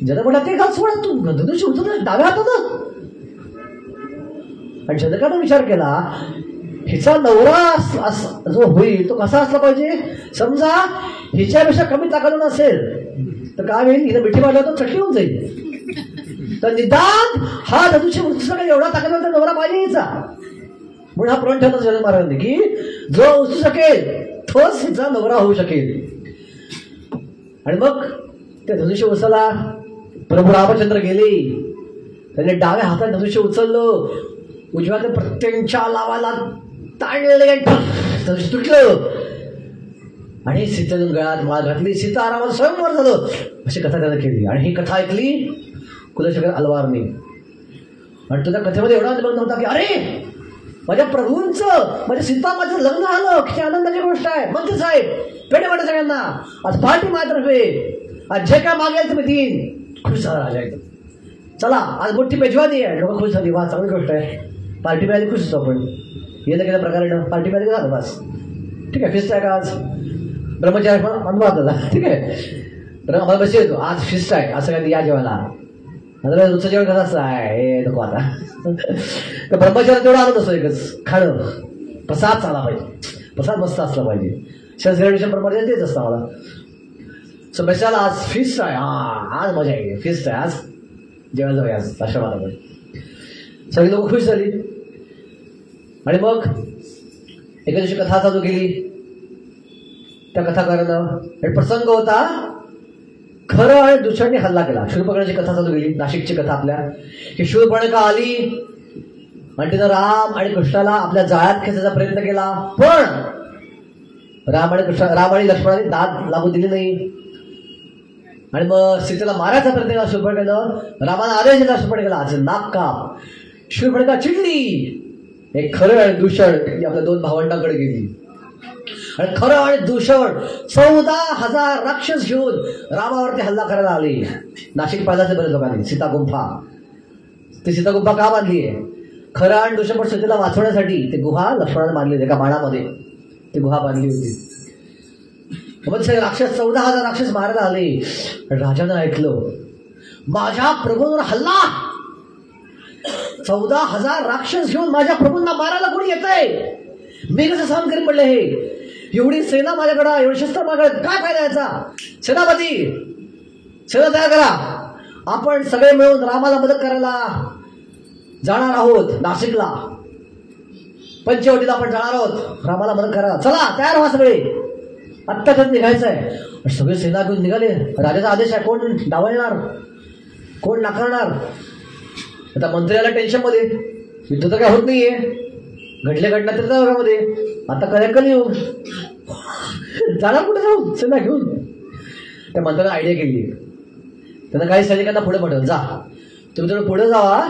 जनक म्हणला, ते घाल सोडा, तू धनुष्य उचललं डाव्या हातानं. आणि जनकानं विचार केला, हिचा नवरा जो होईल तो कसा असला पाहिजे. समजा हिच्यापेक्षा कमी ताकद असेल तर काय होईल, हिला मिठी मारल्यावर तो चटली होऊन जाईल. तर निदान हा धनुष्य मृत्यूसाठी एवढा ताकदवान नवरा पाहिजे हिचा. म्हणून हा प्रण ठेवला जनक महाराजांनी की जो उचलू शकेल तोच हिचा नवरा होऊ शकेल. आणि मग त्या धनुष्य उचलला. प्रभू रामचंद्र गेले, त्यांनी डाव्या हातात धनुष्य उचललं, उजव्या हातात प्रत्यंच्या लावाला ताणले, धनुष्य तुटलं आणि सीतेनं गळ्यात माळ घातली. सीता रामाला स्वयंवर झालं, अशी कथा त्यानं केली. आणि ही कथा ऐकली कुलशेखर अलवारने. आणि तुझ्या कथेमध्ये एवढा निबंध होता की अरे माझ्या प्रभूंचं माझ्या सीता माझं लग्न झालं, किती आनंदाची गोष्ट आहे. मंत्री साहेब पेढे वाटे सगळ्यांना, आज पार्टी मातर्फे, आज जे काय मागेल तुम्ही देईन. खुश झाला राजा एकदम. चला आज मोठी मेजवानी आहे, लोक खुश झाली, वा चांगली गोष्ट आहे. पार्टी मिळाली, खुश असतो आपण. येणं केल्या प्रकारे पार्टी मिळाली झालं बस, ठीक आहे. फिस्ट आहे का आज, ब्रह्मचारी अनुभव झाला, ठीक आहे. तर आम्हाला बस येतो आज फिस्ट आहे, असं काही या जेवायला. रोजचं जेवण कसं असतं आहे हे नको आता. तर ब्रह्मचारी तेवढा आलं तसं एकच खाणं, प्रसाद चालला पाहिजे, प्रसाद मस्त असला पाहिजे. संस्कृतीच्या प्रमाणे तेच असतं मला. सो बसायला आज फिस्ट आहे, आज मजा येईल, फिस्ट आहे आज, जेवायला जाऊया आज आश्रमाला. पण सगळी लोक खुश झाली. आणि मग एका दिवशी कथा चालू केली. त्या कथाकारानं प्रसंग होता, खरं आणि दुसऱ्यांनी हल्ला केला. शूर्पणखाची कथा चालू केली, नाशिकची कथा आपल्या, की शूर्पणखा आली आणि तिनं राम आणि कृष्णाला आपल्या जाळ्यात खेचायचा प्रयत्न केला. पण राम आणि लक्ष्मणाने दाद लागू दिली नाही. आणि मग सीतेला मारायचा प्रयत्न केला शूर्पणखेनं. रामाला आदेश दिला शूर्पणखेला, आज नाक काप. शूर्पणखा चिडली. एक खरं आणि दूषण आपल्या 2 भावंडांकडे गेली. आणि खरं आणि दूषण 14,000 राक्षस घेऊन रामावरती हल्ला करायला आले. नाशिक पाहिलाचे बरेच लोकांनी सीता गुंफा. ती सीता गुंफा का बांधली आहे, खरं आणि दूषण पण सीतेला वाचवण्यासाठी. ते गुहा लक्ष्मणाने बांधली, एका बाणामध्ये ती गुहा बांधली होती. मग सगळे राक्षस 14,000 राक्षस मारायला आले. राजानं ऐकलं, माझ्या प्रभूंवर हल्ला, 14,000 राक्षस घेऊन माझ्या प्रभूंना मारायला कोणी येतंय, मी कसं सहन करीन म्हणलं. हे एवढी सेना माझ्याकडं, एवढे शस्त्र माझ्याकडे, काय फायदा याचा. सेनापती सेना तयार करा, आपण सगळे मिळून रामाला मदत करायला जाणार आहोत. नाशिकला पंचवटीला आपण जाणार आहोत रामाला मदत करायला, चला तयार व्हा सगळे, आत्ताच निघायचं आहे. सगळे सेना घेऊन निघाले. राजाचा आदेश आहे, कोण डावलणार कोण नाकारणार. आता मंत्र्याला टेन्शनमध्ये, युद्ध तर काय होत नाहीये, घडले घटना तर जगामध्ये, आता काय कधी येऊ, जाणार कुठे जाऊ सेना घेऊन. त्या मंत्र्यानं आयडिया केली. त्यांना काही सैनिकांना पुढे पाठवलं, जा तुम्ही थोडं पुढे जावा,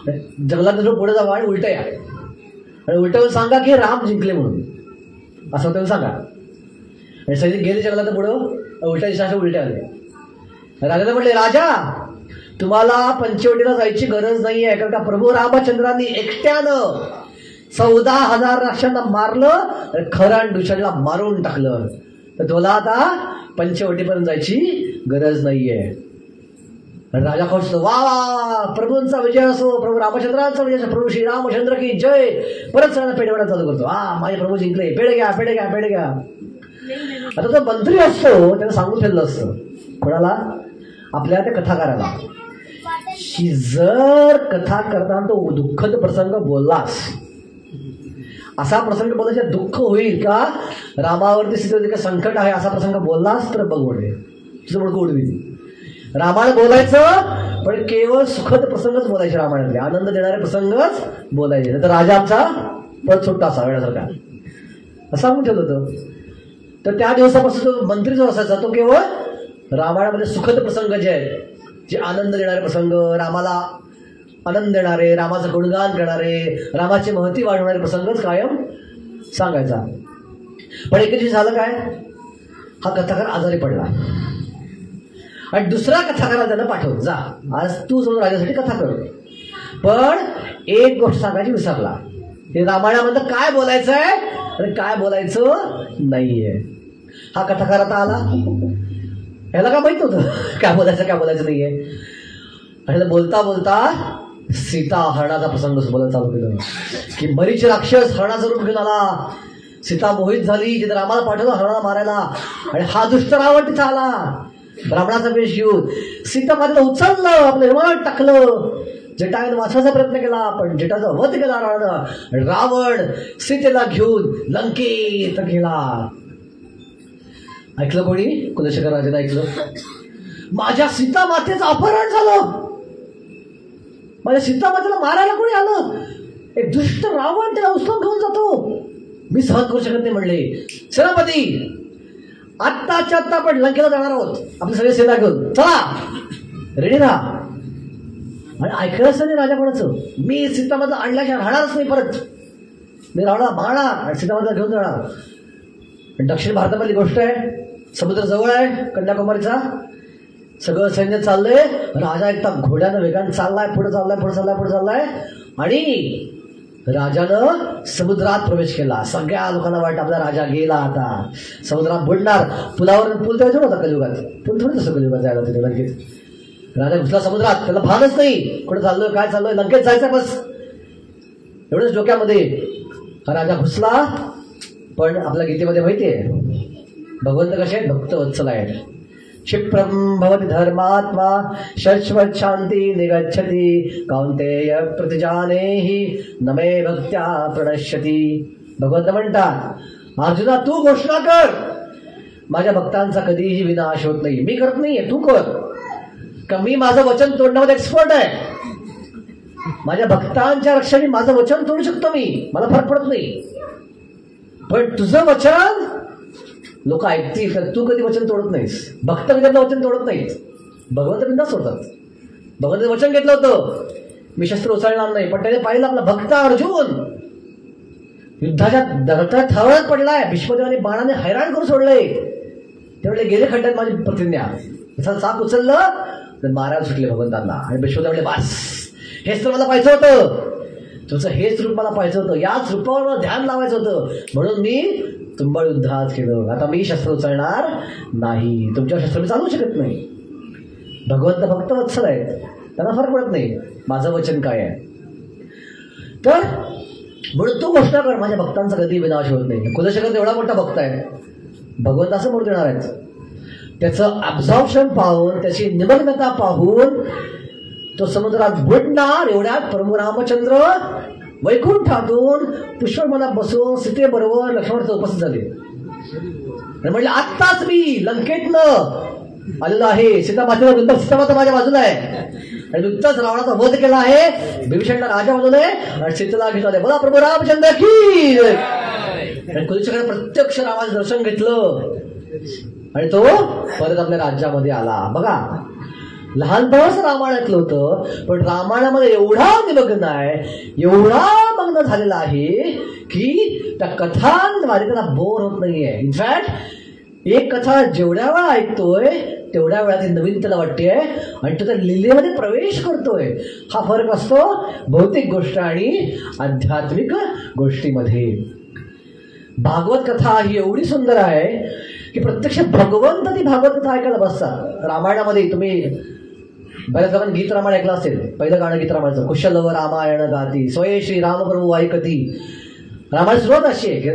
जंगलात थोडं पुढे जावा आणि उलट या, आणि उलटवून सांगा की राम जिंकले म्हणून, असं तुम्ही सांगा. आणि सैनिक गेले जंगलात पुढं, उलट्या दिशा उलट्या आले. राजाने म्हटले, राजा तुम्हाला पंचवटीला जायची गरज नाहीये, कारण का प्रभू रामचंद्रांनी एकट्यानं 14,000 राक्षसांना मारलं, खरं आणि दुसऱ्याला मारून टाकलं. तर तुला आता पंचवटीपर्यंत जायची गरज नाहीये. राजा खुश, वा वा, प्रभूंचा विजय असो, प्रभू रामचंद्रांचा विजय असो, प्रभू श्री रामचंद्र की जय. परत सगळ्यांना पेढे वाढत चालू करतो, माझे प्रभू जिंकले, पेढे घ्या पेढे घ्या पेढे घ्या. आता जो मंत्री असतो त्यानं सांगून ठेवलं असतं कोणाला, आपल्या त्या कथाकाराला, की जर कथा करताना तो दुःखद प्रसंग बोललास असा प्रसंग बोलायचे दुःख होईल का? रामावरती सीतेवरती काय संकट आहे असा प्रसंग बोललास तर बघ वडे तुझं मुळं उडवी. रामायण बोलायचं पण केवळ सुखद प्रसंगच बोलायचे, रामायणातले आनंद देणारे प्रसंगच बोलायचे. तर राजा आमचा पद सुट्टा असा वेळासारखा असं म्हणून ठेवलं होतं. तर त्या दिवसापासून तो मंत्री जो असायचा तो केवळ रामायणामध्ये सुखद प्रसंग जे आहेत, जे आनंद देणारे प्रसंग, रामाला आनंद देणारे, रामाचं गुणगान करणारे, रामाची महती वाढवणारे प्रसंगच कायम सांगायचा. पण एके दिवशी झालं काय, हा कथाकार आजारी पडला आणि दुसरा कथाकाराला त्यानं पाठवलं, जा आज तू समोर राजासाठी कथा कर. पण एक गोष्ट सांगायची विसरला, हे रामायणामध्ये काय बोलायचंय आणि काय बोलायचं नाहीये. हा कथाकार आता आला, ह्याला काय माहित नव्हतं काय बोलायचं नाहीये. आणि बोलता बोलता सीता हरणाचा प्रसंग बोलायला चालू केलं की मरीच राक्षस हरणाचं रूप घेऊन आला, सीता मोहित झाली, तिथे रामाला पाठवलं हरणाला मारायला, आणि हा दुष्ट रावण तिथं आला ब्राह्मणाचा वेश घेऊन. सीता मातेला उचललं, आपलं हिमालयात टाकलं, जटायूने वाचवायचा प्रयत्न केला पण जटाचा वध केला रावणानं. रावण सीतेला घेऊन लंकेत गेला. ऐकलं कोणी? कुलशेखर राजाने ऐकलं, माझ्या सीता मातेचं अपहरण झालं, माझ्या सीता मातेला मारायला कोणी आलं, एक दुष्ट रावण त्याला उचलून घेऊन जातो, मी सहन करू शकत नाही म्हणले. सेनापती आत्ताच्या आत्ता आपण लंकेला जाणार आहोत, आपली सगळे सेना घेऊन चला रेडी राहा. आणि ऐकलंच नाही राजा कोणाचं, मी सीतामाता आणल्याशिवाय राहणारच नाही, परत मी राहणार मारणार आणि सीतामाता घेऊन जाणार. दक्षिण भारतामधली गोष्ट आहे, समुद्र जवळ आहे कन्याकुमारीचा, सगळं सैन्य चाललंय, राजा एकटा घोड्यानं वेगानं चाललाय, पुढे चाललाय आणि राजानं समुद्रात प्रवेश केला. सगळ्या लोकांना वाटतं आपला राजा गेला, आता समुद्रात बुडणार. पुलावर पूल तर होता कलियुगात, पूल थोडी तसं कलियुगात जायला तिथे लंकेत. राजा घुसला समुद्रात, त्याला भानच नाही कुठे चाललोय काय चाललोय, लंकेत जायचं बस एवढंच डोक्यामध्ये. हा राजा घुसला. पण आपल्या गीतेमध्ये माहितीये भगवंत कसे भक्तवत्सल आहेत. क्षिप्रम भवति धर्मात्मा शाश्वत शांती निगच्छति कौंतेय प्रतिजानेहि न मे भक्त्या प्रणश्यति. भगवंत म्हणतात अर्जुना तू घोषणा कर, माझ्या भक्तांचा कधीही विनाश होत नाही, मी करत नाहीये, तू कर, का मी माझं वचन तोडण्यामध्ये एक्सपर्ट आहे. माझ्या भक्तांच्या रक्षणाने माझं वचन तोडू शकतो मी, मला फरक पडत नाही. पण तुझं वचन लोक ऐकतील, तर तू कधी वचन तोडत नाहीस. भक्त विद्यार्थी वचन तोडत नाहीत, भगवंत बिंदास सोडतात. भगवंताने वचन घेतलं होतं मी शस्त्र उचलणार नाही, पण त्याने पाहिलं आपला भक्त अर्जुन युद्धाच्या दरतात थवळत पडलाय, भीष्मदेवाने बाणाने हैराण करून सोडलंय, त्यावेळेला गेले खड्ड्यात माझी प्रतिज्ञा, चाक उचललं तर मारायला सुटले भगवंतांना. आणि भीष्मदेव म्हणले बास, हेच तर मला पाहिजे होतं, तुमचं हेच रूप मला पाहिजे होतं, याच रूपावर मला ध्यान लावायचं होतं, म्हणून मी तुंबळ युद्धात केलं. आता मी शस्त्र उचलणार नाही, तुमच्या शस्त्र मी चालवू शकत नाही. भगवंत भक्त वत्सल आहेत, त्यांना फरक पडत नाही माझं वचन काय आहे. तर म्हणून तू घोषणा कर, माझ्या भक्तांचा कधी विनाश होत नाही. कुलशेखर एवढा मोठा भक्त आहे, भगवंत असं म्हणून देणार आहेत. त्याचं ॲब्झॉर्प्शन पाहून, त्याची निमग्नता पाहून तो समुद्रात बुडणार एवढ्यात प्रभू रामचंद्र वैकुंठातून पुष्पवनात बसून सीतेबरोबर लक्ष्मणाचं उपस्थित झाले. म्हणले आत्ताच मी लंकेतनं आलेलो आहे, सीतामातेला सीतामाता माझ्या बाजूला आहे आणि नुकताच रावणाचा वध केला आहे, भीषणला राजा बनवले आणि सीतेला घेऊन आले. बोला प्रभू रामचंद्र की. कुलशेखराने प्रत्यक्ष रामाचं दर्शन घेतलं आणि तो परत आपल्या राज्यामध्ये आला. बघा लहानपणाच रामायण ऐकलं होतं, पण रामायणामध्ये एवढा निमग्न आहे, एवढा मग्न झालेला आहे की त्या कथांद्वारे त्याला बोर होत नाहीये. इनफॅक्ट एक कथा जेवढ्या वेळा ऐकतोय तेवढ्या वेळा ती नवीन त्याला वाटते आणि तो त्या लीलेमध्ये प्रवेश करतोय. हा फरक असतो भौतिक गोष्ट आणि आध्यात्मिक गोष्टीमध्ये. भागवत कथा ही एवढी सुंदर आहे की प्रत्यक्ष भगवंत ती भागवत कथा ऐकायला बसतात. रामायणामध्ये तुम्ही बऱ्याच लोकांनी गीत रामायण ऐकलं असेल, पहिलं गाणं गीत रामायणाचं, कुशलव रामायण गाती स्वये श्री रामप्रभू ऐकती. रामायण सुरुवात अशी आहे की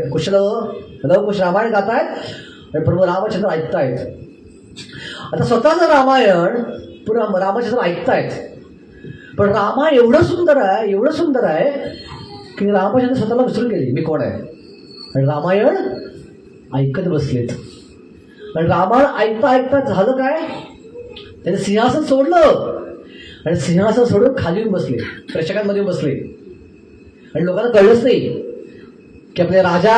लवकुश रामायण गातायत आणि प्रभू रामचंद्र ऐकतायत. आता स्वतःचं रामायण पुन्हा रामचंद्र ऐकतायत, पण रामायण एवढं सुंदर आहे की रामचंद्र स्वतःला विसरून गेले मी कोण आहे, आणि रामायण ऐकत बसलेत. आणि रामायण ऐकता ऐकता झालं काय, त्याने सिंहासन सोडलं आणि सिंहासन सोडून खाली येऊन बसले, प्रेक्षकांमध्ये बसले. आणि लोकांना कळलंच नाही की आपले राजा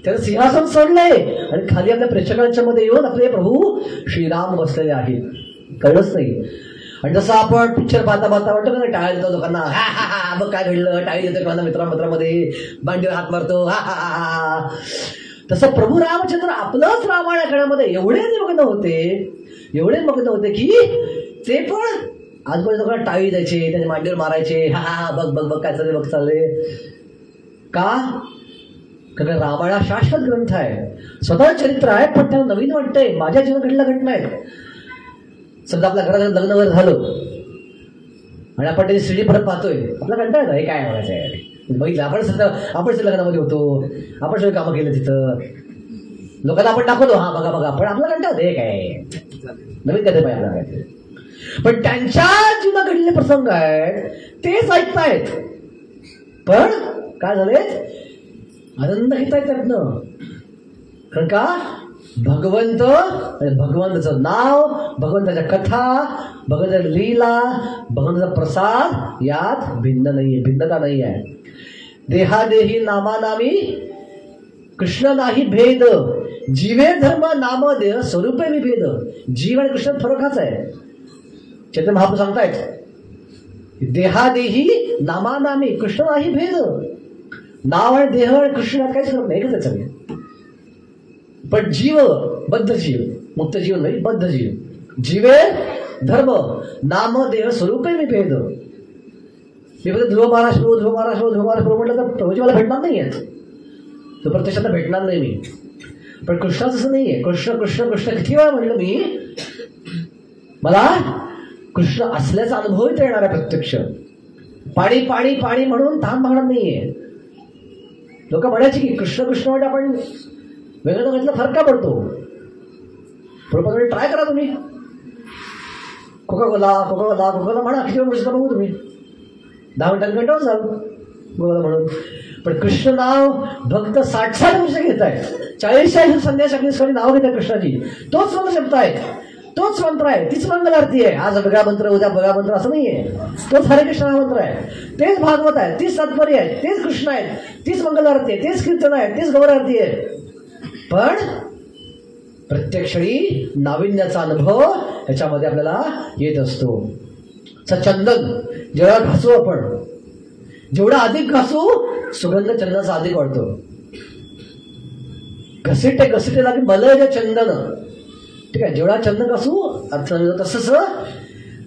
त्याने सिंहासन सोडले आणि खाली आपल्या प्रेक्षकांच्या मध्ये येऊन आपले प्रभू श्रीराम बसलेले आहेत. कळलंच नाही. आणि जसं आपण पिक्चर पाहता म्हणतो का, टाळ्या देतो लोकांना, हा हा हा बघ काय घडलं, टाळी देतो कोणा मित्रामध्ये, मांडीवर हात मारतो, हा हा हा. तसं प्रभू रामचंद्र आपलंच रामायण ऐकण्यामध्ये एवढे मग्न होते की ते पण आजपर्यंत लोकांना टाळी द्यायचे, त्याने मांडीवर मारायचे, हा हा बघ बघ बघ काय चालले, बघ चालले. का? कारण रामायण हा शाश्वत ग्रंथ आहे, स्वतः चरित्र आहे, पण त्याला नवीन वाटतंय, माझ्या जीवनात घडलेल्या घटना आहेत. समजा आपल्या घरात लग्न वगैरे झालं आणि आपण त्याची सीडी परत पाहतोय, आपला कंटाळा येतो, हे काय म्हणायचं आहे, बघितलं आपण लग्नामध्ये होतो, आपण सगळी कामं केलं तिथं, लोकांना आपण दाखवतो, हा बघा बघा, पण आपला कंटाळा होतो, हे काय नवीन कधी पाहिजे आपल्याला काय. पण त्यांच्या जीवनात घडलेले प्रसंग आहेत तेच ऐकतायत, पण काय झालेत, आनंद घेतायत त्यातनं. कारण का, भगवंताचं नाव, भगवंताच्या कथा, भगवंताच्या लीला, भगवंताचा प्रसाद यात भिन्नता नाही आहे. देहादेही नामानामी कृष्ण नाही भेद, जीवे धर्म नाम देह स्वरूपे विभेद. जीव आणि कृष्ण फरक हाच आहे. चैतन्य महाप्रभू सांगतायत, देहादेही नामानामी कृष्ण नाही भेद. नाव आणि देह आणि कृष्ण यात काहीच फरक नाही, एकच आहे सगळे. पण जीव, बद्ध जीव, मुक्त जीव नाही, बद्ध जीव, जीवे धर्म नाम देह स्वरूपे विभेद. मी फक्त ध्रुव महाराज म्हटलं तर प्रभूजी मला भेटणार नाही आहेत, तो प्रत्यक्षात भेटणार नाही मी. पण कृष्णाचं असं नाहीये. कृष्ण कृष्ण कृष्ण किती वेळा म्हटलं मी, मला कृष्ण असल्याचा अनुभव येणार आहे प्रत्यक्ष. पाणी पाणी पाणी म्हणून थांब भागणार नाहीये. लोक म्हणायचे की कृष्ण कृष्ण म्हणजे आपण वेगळं म्हटलं फरक का पडतो. ट्राय करा तुम्ही, कोका कोला म्हणा, किती वेळ बघू तुम्ही, 10 मिनिटांनी कंटाळून जाल कोका म्हणून. पण कृष्ण नाव भक्त 60 वर्ष घेत आहेत, 40 संन्यासाची नाव घेत आहे कृष्णाची. तोच मंत्र शब्द आहे, तोच मंत्र आहे, तीच मंगल आरती आहे. आज बघा मंत्र, उद्या बघा मंत्र असं नाहीये. तोच हरे कृष्ण हा मंत्र आहे, तेच भागवत आहे, तीच तात्पर्य आहे, तेच कृष्ण आहेत, तीच मंगल आरती आहे, तेच कीर्तन आहे, तेच गौर आरती आहे. पण प्रत्यक्षी नाविन्याचा अनुभव ह्याच्यामध्ये आपल्याला येत असतो. चंदन जेवढा घासू आपण, जेवढा अधिक घासू सुगंध चंदनाचा अधिक वाढतो. घसीटे लागे मलय चंदन, ठीक आहे, जेवढा चंदन घासू अर्थ. तसंच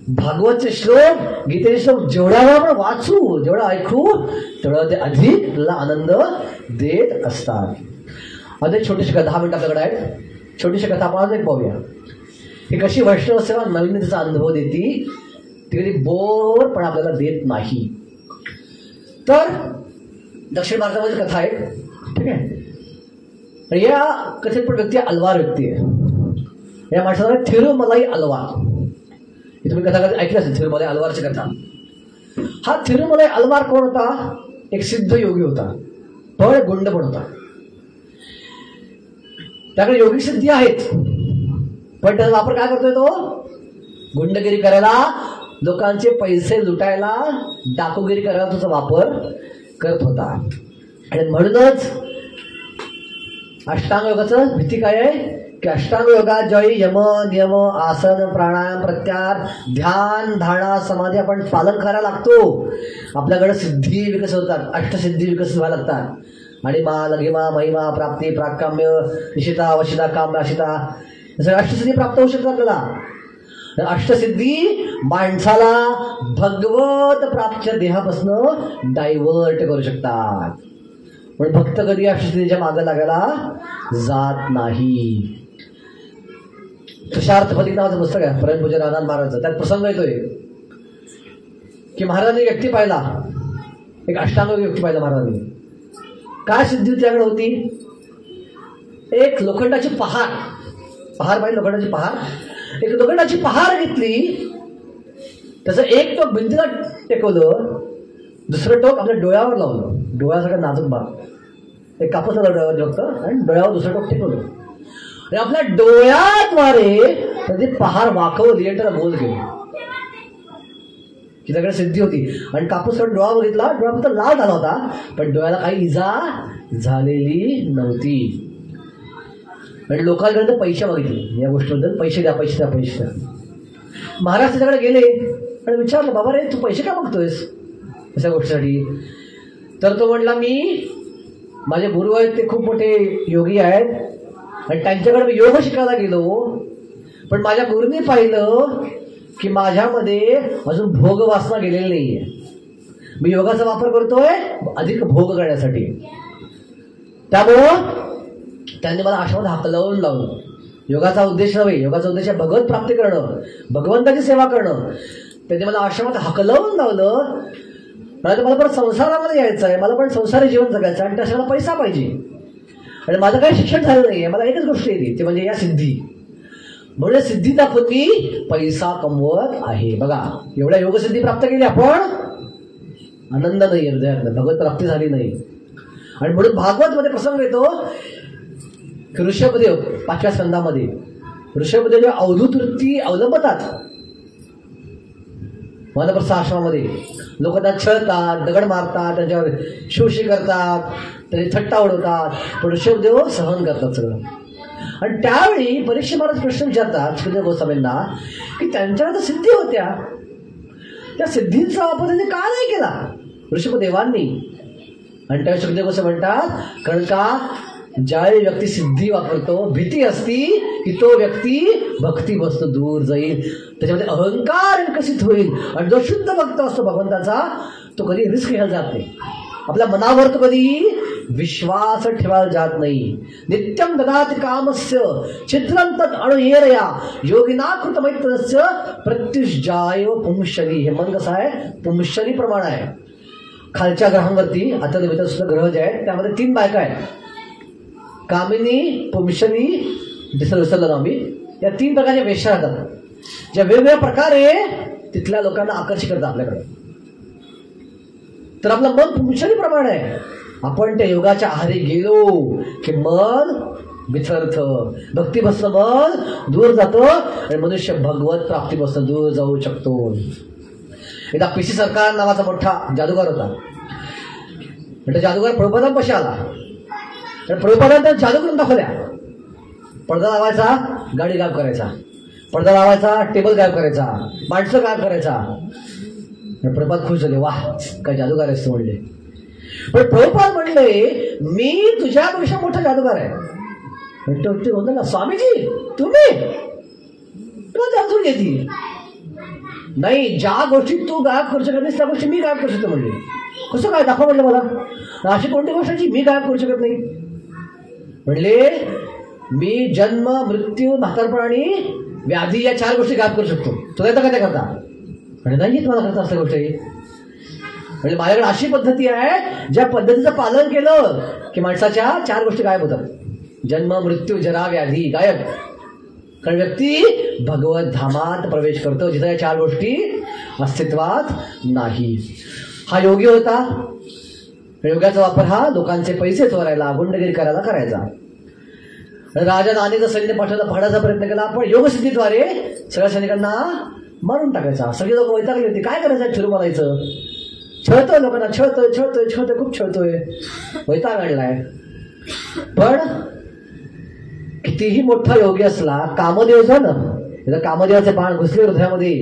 भागवतचे श्लोक, गीतेचे श्लोक जेवढा आपण वाचू, जेवढा ऐकू, तेवढा ते अधिक आपल्याला आनंद देत असतात. अधिक छोटीशी कथा 10 मिनिट आपल्याकडे आहेत. छोटीशी कथा आपण एक पाहूया. ही कशी वैष्णव सेवा नवीनतेचा अनुभव देती, ती कधी बोर पण आपल्याला देत नाही. तर दक्षिण भारतामध्ये कथा आहे, ठीक आहे. या कथेत पण व्यक्ती अलवार व्यक्ती आहे. या माणसाला थिरुमलाई अलवार, ही तुम्ही कथा ऐकली असेल, थिरुमलाई अलवारची कथा. हा थिरुमलाई अलवार कोण होता? एक सिद्ध योगी होता, पण गुंड पण होता. त्याकडे योगिक सिद्धी आहेत, पण त्याचा वापर काय करतोय तो? गुंडगिरी करायला, लोकांचे पैसे लुटायला, डाकुगिरी करायला त्याचा वापर करत होता. आणि म्हणूनच अष्टांग योगाचं भीती काय आहे की अष्टांग योगात ज्यावेळी यम नियम आसन प्राणायाम प्रत्याहार ध्यान धारणा समाधी आपण पालन करायला लागतो, आपल्याकडे सिद्धी विकसित होतात, अष्टसिद्धी विकसित व्हायला लागतात. आणि मा लघिमा महिमा प्राप्ती प्राकाम्य निशिता वशिता काम्य अशिता सगळ्या अष्टसिद्धी प्राप्त होऊ शकतात आपल्याला. अष्टसिद्धी माणसाला भगवत प्राप्त देहापासून डायव्हर्ट करू शकतात. पण भक्त कधी अष्टसिद्धीच्या मागे लागायला जात नाही. तुषार्थपदी नावाचं पुस्तक आहे परमपूज्य रामदास महाराजांचं, त्यात प्रसंग येतोय की महाराजांनी व्यक्ती पाहिला, एक अष्टांग व्यक्ती पाहिला महाराजांनी. काय सिद्धी त्याकडे होती? एक लोखंडाची पहार पाहिजे, लोखंडाची पहार, एक लोखंडाची पहार घेतली, त्याचं एक टोक भिंतीला टेकवलं दुसरं टोक आपल्या डोळ्यावर लावलं, डोळ्यासारखा नाजूक भाग, एक कापूस डोळ्यावर फक्त, आणि डोळ्यावर दुसरं टोक टेकवलं आणि आपल्या डोळ्याद्वारे त्याची पहार वाकवली आणि त्याला बोल केली. तिच्याकडे सिद्धी होती. आणि कापूस काढून डोळा बघितला, डोळा फक्त लाल झाला होता, पण डोळ्याला काही इजा झालेली नव्हती. आणि लोकांकडे पैसे मागितले या गोष्टीबद्दल, पैसे द्या, पैसे द्या, पैसे द्या. महाराज त्याच्याकडे गेले आणि विचारलं, बाबा रे, तू पैसे का मागतोयस अशा गोष्टीसाठी? तर तो म्हणला, मी, माझे गुरु आहेत ते खूप मोठे योगी आहेत आणि त्यांच्याकडे मी योग शिकायला गेलो, पण माझ्या गुरूंनी पाहिलं की माझ्यामध्ये अजून भोग वासना गेलेली नाहीये. मी योगाचा वापर करतोय अधिक भोग करण्यासाठी. त्यामुळं त्यांनी मला आश्रमात हाकलवून लावलं. योगाचा उद्देश नव्हे, योगाचा उद्देश आहे भगवत प्राप्ती करणं, भगवंताची सेवा करणं. त्यांनी मला आश्रमात हाकलवून लावलं. मला पण संसारामध्ये यायचं आहे, मला पण संसारी जीवन जगायचं आणि त्यासाठी मला पैसा पाहिजे. आणि माझं काही शिक्षण झालं नाहीये, मला एकच गोष्ट येते, ते म्हणजे या सिद्धी. म्हणजे सिद्धी दाखवून मी पैसा कमवत आहे. बघा, एवढ्या योगसिद्धी प्राप्त केली आपण, आनंद नाही हृदयात, भगवत प्राप्ती झाली नाही. आणि म्हणून भागवत मध्ये प्रसंग येतो की ऋषभदेव 5व्या स्कंदामध्ये ऋषभदेव जेव्हा अवधूत वृत्ती अवलंबतात वनप्रस्थ आश्रमामध्ये, लोक त्यांना छळतात, दगड मारतात, त्यांच्यावर शिवशी करतात, त्याची थट्टा उडवतात, पण ऋषभदेव सहन करतात सगळं. आणि त्यावेळी परीक्षा महाराज प्रश्न विचारतात सुखदेव गोस्वामींना की त्यांच्याकडे सिद्धी होत्या, त्या सिद्धींचा वापर त्यांनी का नाही केला ऋषभदेवांनी? आणि त्यावेळी सुखदेव गोस्वामी म्हणतात, कारण का ज्यावेळी व्यक्ती सिद्धी वापरतो, भीती असती की तो व्यक्ती भक्तीपासून दूर जाईल, त्याच्यामध्ये अहंकार विकसित होईल. आणि जो शुद्ध भक्त असतो भगवंताचा, तो कधी रिस्क घ्यायला जात नाही, आपल्या मनावर तो कधी विश्वास ठेवायला जात नाही. नित्यम ददाति कामस्य छिद्रं तत् अणुहेरया योगिना कृतमैत्रस्य प्रत्युष्जाय पुंशली. हे मन कसं आहे? पुंशली प्रमाण आहे. खालच्या ग्रहांवरती आता सुद्धा ग्रह जे आहेत त्यामध्ये 3 बायका आहेत, कामिनी, पुंशली, विसरलं आम्ही. या 3 प्रकारच्या वेश्या राहतात, ज्या वेगवेगळ्या प्रकारे तिथल्या लोकांना आकर्षित करतात आपल्याकडे. तर आपलं मन पुंशली प्रमाण आहे. आपण त्या योगाच्या आहारी गेलो की मन बिथरतं, भक्तीपासून मन दूर जातं आणि मनुष्य भगवत प्राप्तीपासून दूर जाऊ शकतो. एकदा पीसी सरकार नावाचा मोठा जादूगार होता. म्हणजे जादूगार प्रभुपादांपाशी आला, प्रभुपादांनी जादू करून दाखवल्या. पडदा लावायचा, गाडी गायब करायचा, पडदा लावायचा, टेबल गायब करायचा, माणसं गायब करायचा. प्रभुपाद खुश झाले, वाह काय जादूगार आहेस तू म्हणले. पण प्रभुपाद म्हणले, मी तुझ्यापेक्षा मोठा जादूगार आहे. होतं ना, स्वामीजी तुम्ही तुला जादू घेतली नाही, ज्या गोष्टी तू गायब करू शकत नाही त्या गोष्टी मी गायब करू शकतो म्हणले. कसं काय दाखवा म्हटलं मला, अशी कोणती गोष्ट जी मी गायब करू शकत नाही? म्हणले, मी जन्म, मृत्यू, म्हातारपण आणि व्याधी या 4 गोष्टी गायब करू शकतो. तुला येतं का त्या करता? म्हणजे नाही तुम्हाला करता असल्या गोष्टी. म्हणजे माझ्याकडे अशी पद्धती आहे, ज्या पद्धतीचं पालन केलं की माणसाच्या 4 गोष्टी गायब होतात. जन्म, मृत्यू, जरा, व्याधी गायब. कारण व्यक्ती भगवत धामात प्रवेश करतो जिथे या 4 गोष्टी अस्तित्वात नाही. हा योगी होता. योगाचा वापर हा लोकांचे पैसे चोरायला, गुंडगिरी करायला करायचा. राजाने अनेक सैन्य पाठवायला फाडायचा प्रयत्न केला, पण योगसिद्धीद्वारे सगळ्या सैनिकांना मारून टाकायचा. सगळे लोक वैतागले होते, काय करायचं, ठिरू मारायचं, छळतोय लोकांना, छळतोय छळतोय छळतोय, खूप छळतोय, वैताग आणलाय. पण कितीही मोठा योगी असला, कामदेव झालं, कामदेवाचे बाण घुसले हृदयामध्ये,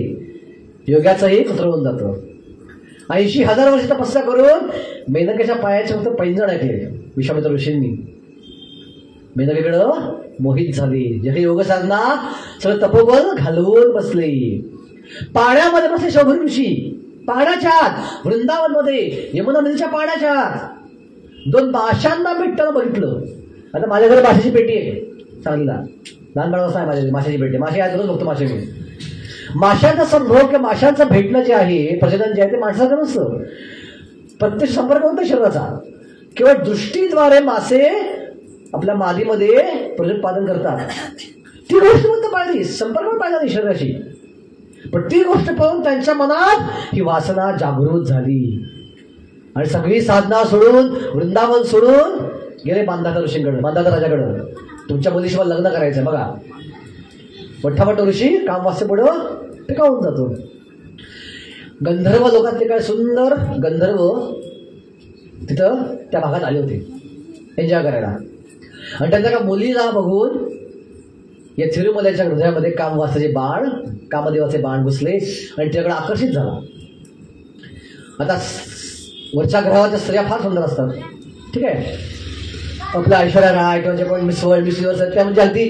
योगाचंही कुत्र होऊन जातं. 80,000 वर्ष तपस्या करून मेनकेच्या पायाचे फक्त पैंजण ऐकले विश्वामित्र ऋषींनी. मेनकेकडं मोहित झाली. जे योग साधना सगळं तपोबल घालवून बसले. पाण्यामध्ये बसले शंभर ऋषी, पाण्याच्या आत, वृंदावन मध्ये यमुना नदीच्या पाण्याच्या आत. 2 माशांना भेटताना बघितलं. आता माझ्या घरी माशाची पेटी आहे चांगला, लहान बाळाचा आहे माझ्या माशाची पेटी. मासे आज रोज बघतो मासे मी. माशांचा संभोग किंवा माशांचं भेटणं जे आहे, प्रजनन जे आहे ते माणसाचं नसतं. प्रत्यक्ष संपर्क होतो शरीराचा. केवळ दृष्टीद्वारे मासे आपल्या मादीमध्ये प्रजोत्पादन करतात. ती गोष्ट फक्त पाहिली, संपर्क पाहिला नाही शरीराशी. पण ती गोष्ट पाहून त्यांच्या मनात ही वासना जागृत झाली. आणि सगळी साधना सोडून वृंदावन सोडून गेले मांधाता ऋषींकडे, मांधाता राजाकडं. तुमच्या मुलीशिवाय लग्न करायचं बघा. मोठा ऋषी कामवास्य पुढं टिकावून जातो. गंधर्व लोकातले काय सुंदर गंधर्व तिथं त्या भागात आले होते एन्जॉय करायला. आणि त्यांच्या का मुलीला बघून या थिरुमल्याच्या हृदयामध्ये कामवासाचे बाण, कामदेवाचे बाण घुसले आणि त्याकडे आकर्षित झाला. आता वरच्या ग्रहाच्या स्त्रिया फार सुंदर असतात, ठीक आहे. आपल्या ऐश्वर्या राय किंवा जे कोण मिस वर्ल्ड मिस युनिव्हर्स त्या म्हणजे अगदी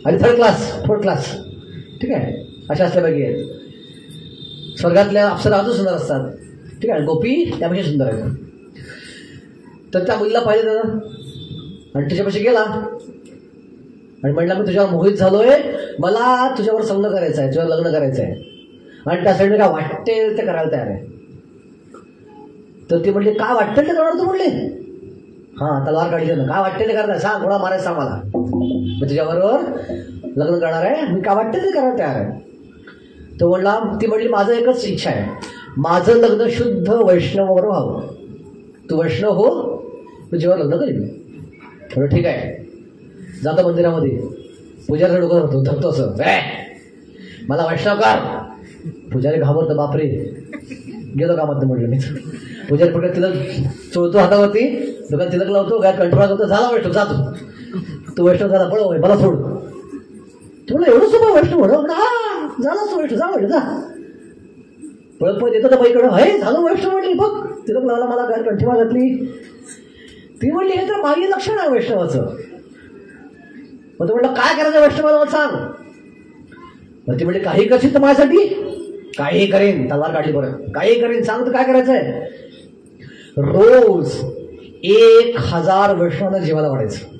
आणि थर्ड क्लास फोर्थ क्लास, ठीक आहे, अशा असल्यापैकी आहेत. स्वर्गातल्या अप्सरा अजून सुंदर असतात, ठीक आहे. गोपी त्यापेक्षा सुंदर आहेत. तर त्या मुलीला पाहिजे त्यानं आणि तिच्यापाशी गेला आणि म्हणला मी तुझ्यावर मोहित झालोय, मला तुझ्यावर संग्न करायचं आहे, तुझ्यावर लग्न करायचं आहे. आणि त्यासाठी काय वाटते ते करायला तयार आहे. तर ती म्हणली काय वाटते ते करणार तू? म्हणले हां, तलवार काढली ना, काय वाटते ते करणार सांग, कोणा मारायचं सांग मला, मी तुझ्याबरोबर लग्न करणार आहे, मी काय वाटते ते करायला तयार आहे. तो म्हणला, ती म्हणली माझं एकच इच्छा आहे, माझं लग्न शुद्ध वैष्णवावर व्हावं, तू वैष्णव हो, तुझ्यावर लग्न करीन. थोडं ठीक आहे. जातो मंदिरामध्ये, पुजारी डोकं धरतो असं, मला वैष्णव कर. पुजारी घाबरतो, बापरे गेलो कामात म्हटलं मी. पुजारी पकडे तिलक चोळतो हातावरती, डोक्यात तिलक लावतो, काय कंट्रोल करतो, झाला वैष्णव जातो. तू वैष्णव झाला, पळव मला सोड. तुला एवढं सोपं वैष्णव म्हणून, हा झाला तू वैष्णव, जा म्हटलं जा. पळत पळत येतो तर बाईकडं, हे झालं वैष्णव म्हटली, बघ तिलक लावला, मला काय कंठीमा घातली. ती म्हणली हे तर मागे लक्षण आहे वैष्णवाचं. मग तू म्हटलं काय करायचं वैष्णवाला मला सांग. मग ती म्हणली काही करशील तर माझ्यासाठी, काही करेन. तलवार काढली बरं, काही करेन, सांग तर काय करायचंय. रोज 1000 वैष्णवांना जेवायला वाढायचं,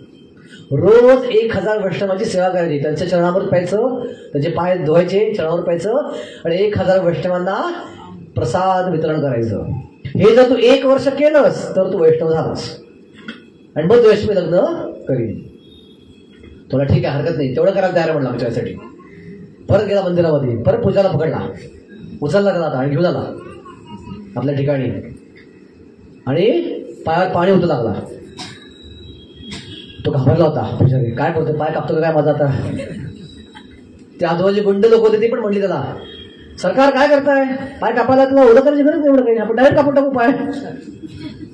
रोज 1000 वैष्णवांची सेवा करायची, त्यांच्या चरणावर प्यायचं, त्यांचे पाय धुवायचे, चरणावर प्यायचं आणि 1000 वैष्णवांना प्रसाद वितरण करायचं. हे जर तू 1 वर्ष केलंस तर तू वैष्णव झालास आणि मग तू वैष्णवी लग्न करीन. तुला ठीक आहे, हरकत नाही, तेवढं करायला तयार म्हणला त्यासाठी. परत गेला मंदिरामध्ये, परत पूजाला पकडला, उचलला गेला आणि घेऊन आला आपल्या ठिकाणी आणि पायावर पाणी होतं लागला. तो घाबरला होता पुजारी, काय करतो, पाय कापतो काय माझा आता. ते आजूबाजूची गुंड लोक होते, ती पण म्हणली त्याला, सरकार काय करताय, पाय कापायला तुला ओळख करायची गरज नाही, एवढं काही आपण डायरेक्ट कापून टाकू पाय.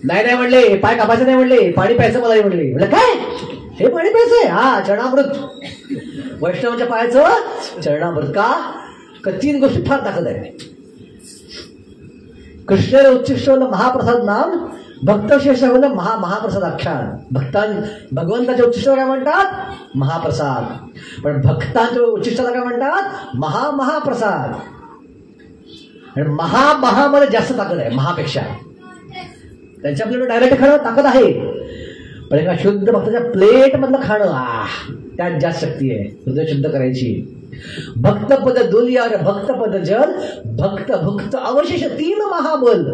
नाही म्हणले, पाय कापायचं नाही म्हणले, पाणी प्यायचं मला म्हणले. म्हणलं काय हे पाणी प्यायचंय, हा चरणामृत, वैष्णवाच्या पायाचं चरणामृत. का 3 गोष्टी फार ताकद आहे. कृष्ण उच्चिष्ट महाप्रसाद नाम, भक्त शेष महाप्रसाद आख्यान. भगवंताच्या उच्चिष्टाला काय म्हणतात, महाप्रसाद. पण भक्तांच्या उच्चिष्टाला काय म्हणतात, महाप्रसाद. आणि महामध्ये जास्त ताकद आहे महापेक्षा. त्यांच्या आपल्याला डायरेक्ट खाणं ताकद आहे, पण एका शुद्ध भक्ताच्या प्लेट मधलं खाणं त्यात जास्त शक्ती आहे, हृदय शुद्ध करायची. भक्तपद दुलियार भक्तपद जल, भक्त भुक्त अवशेष 3 महाबल.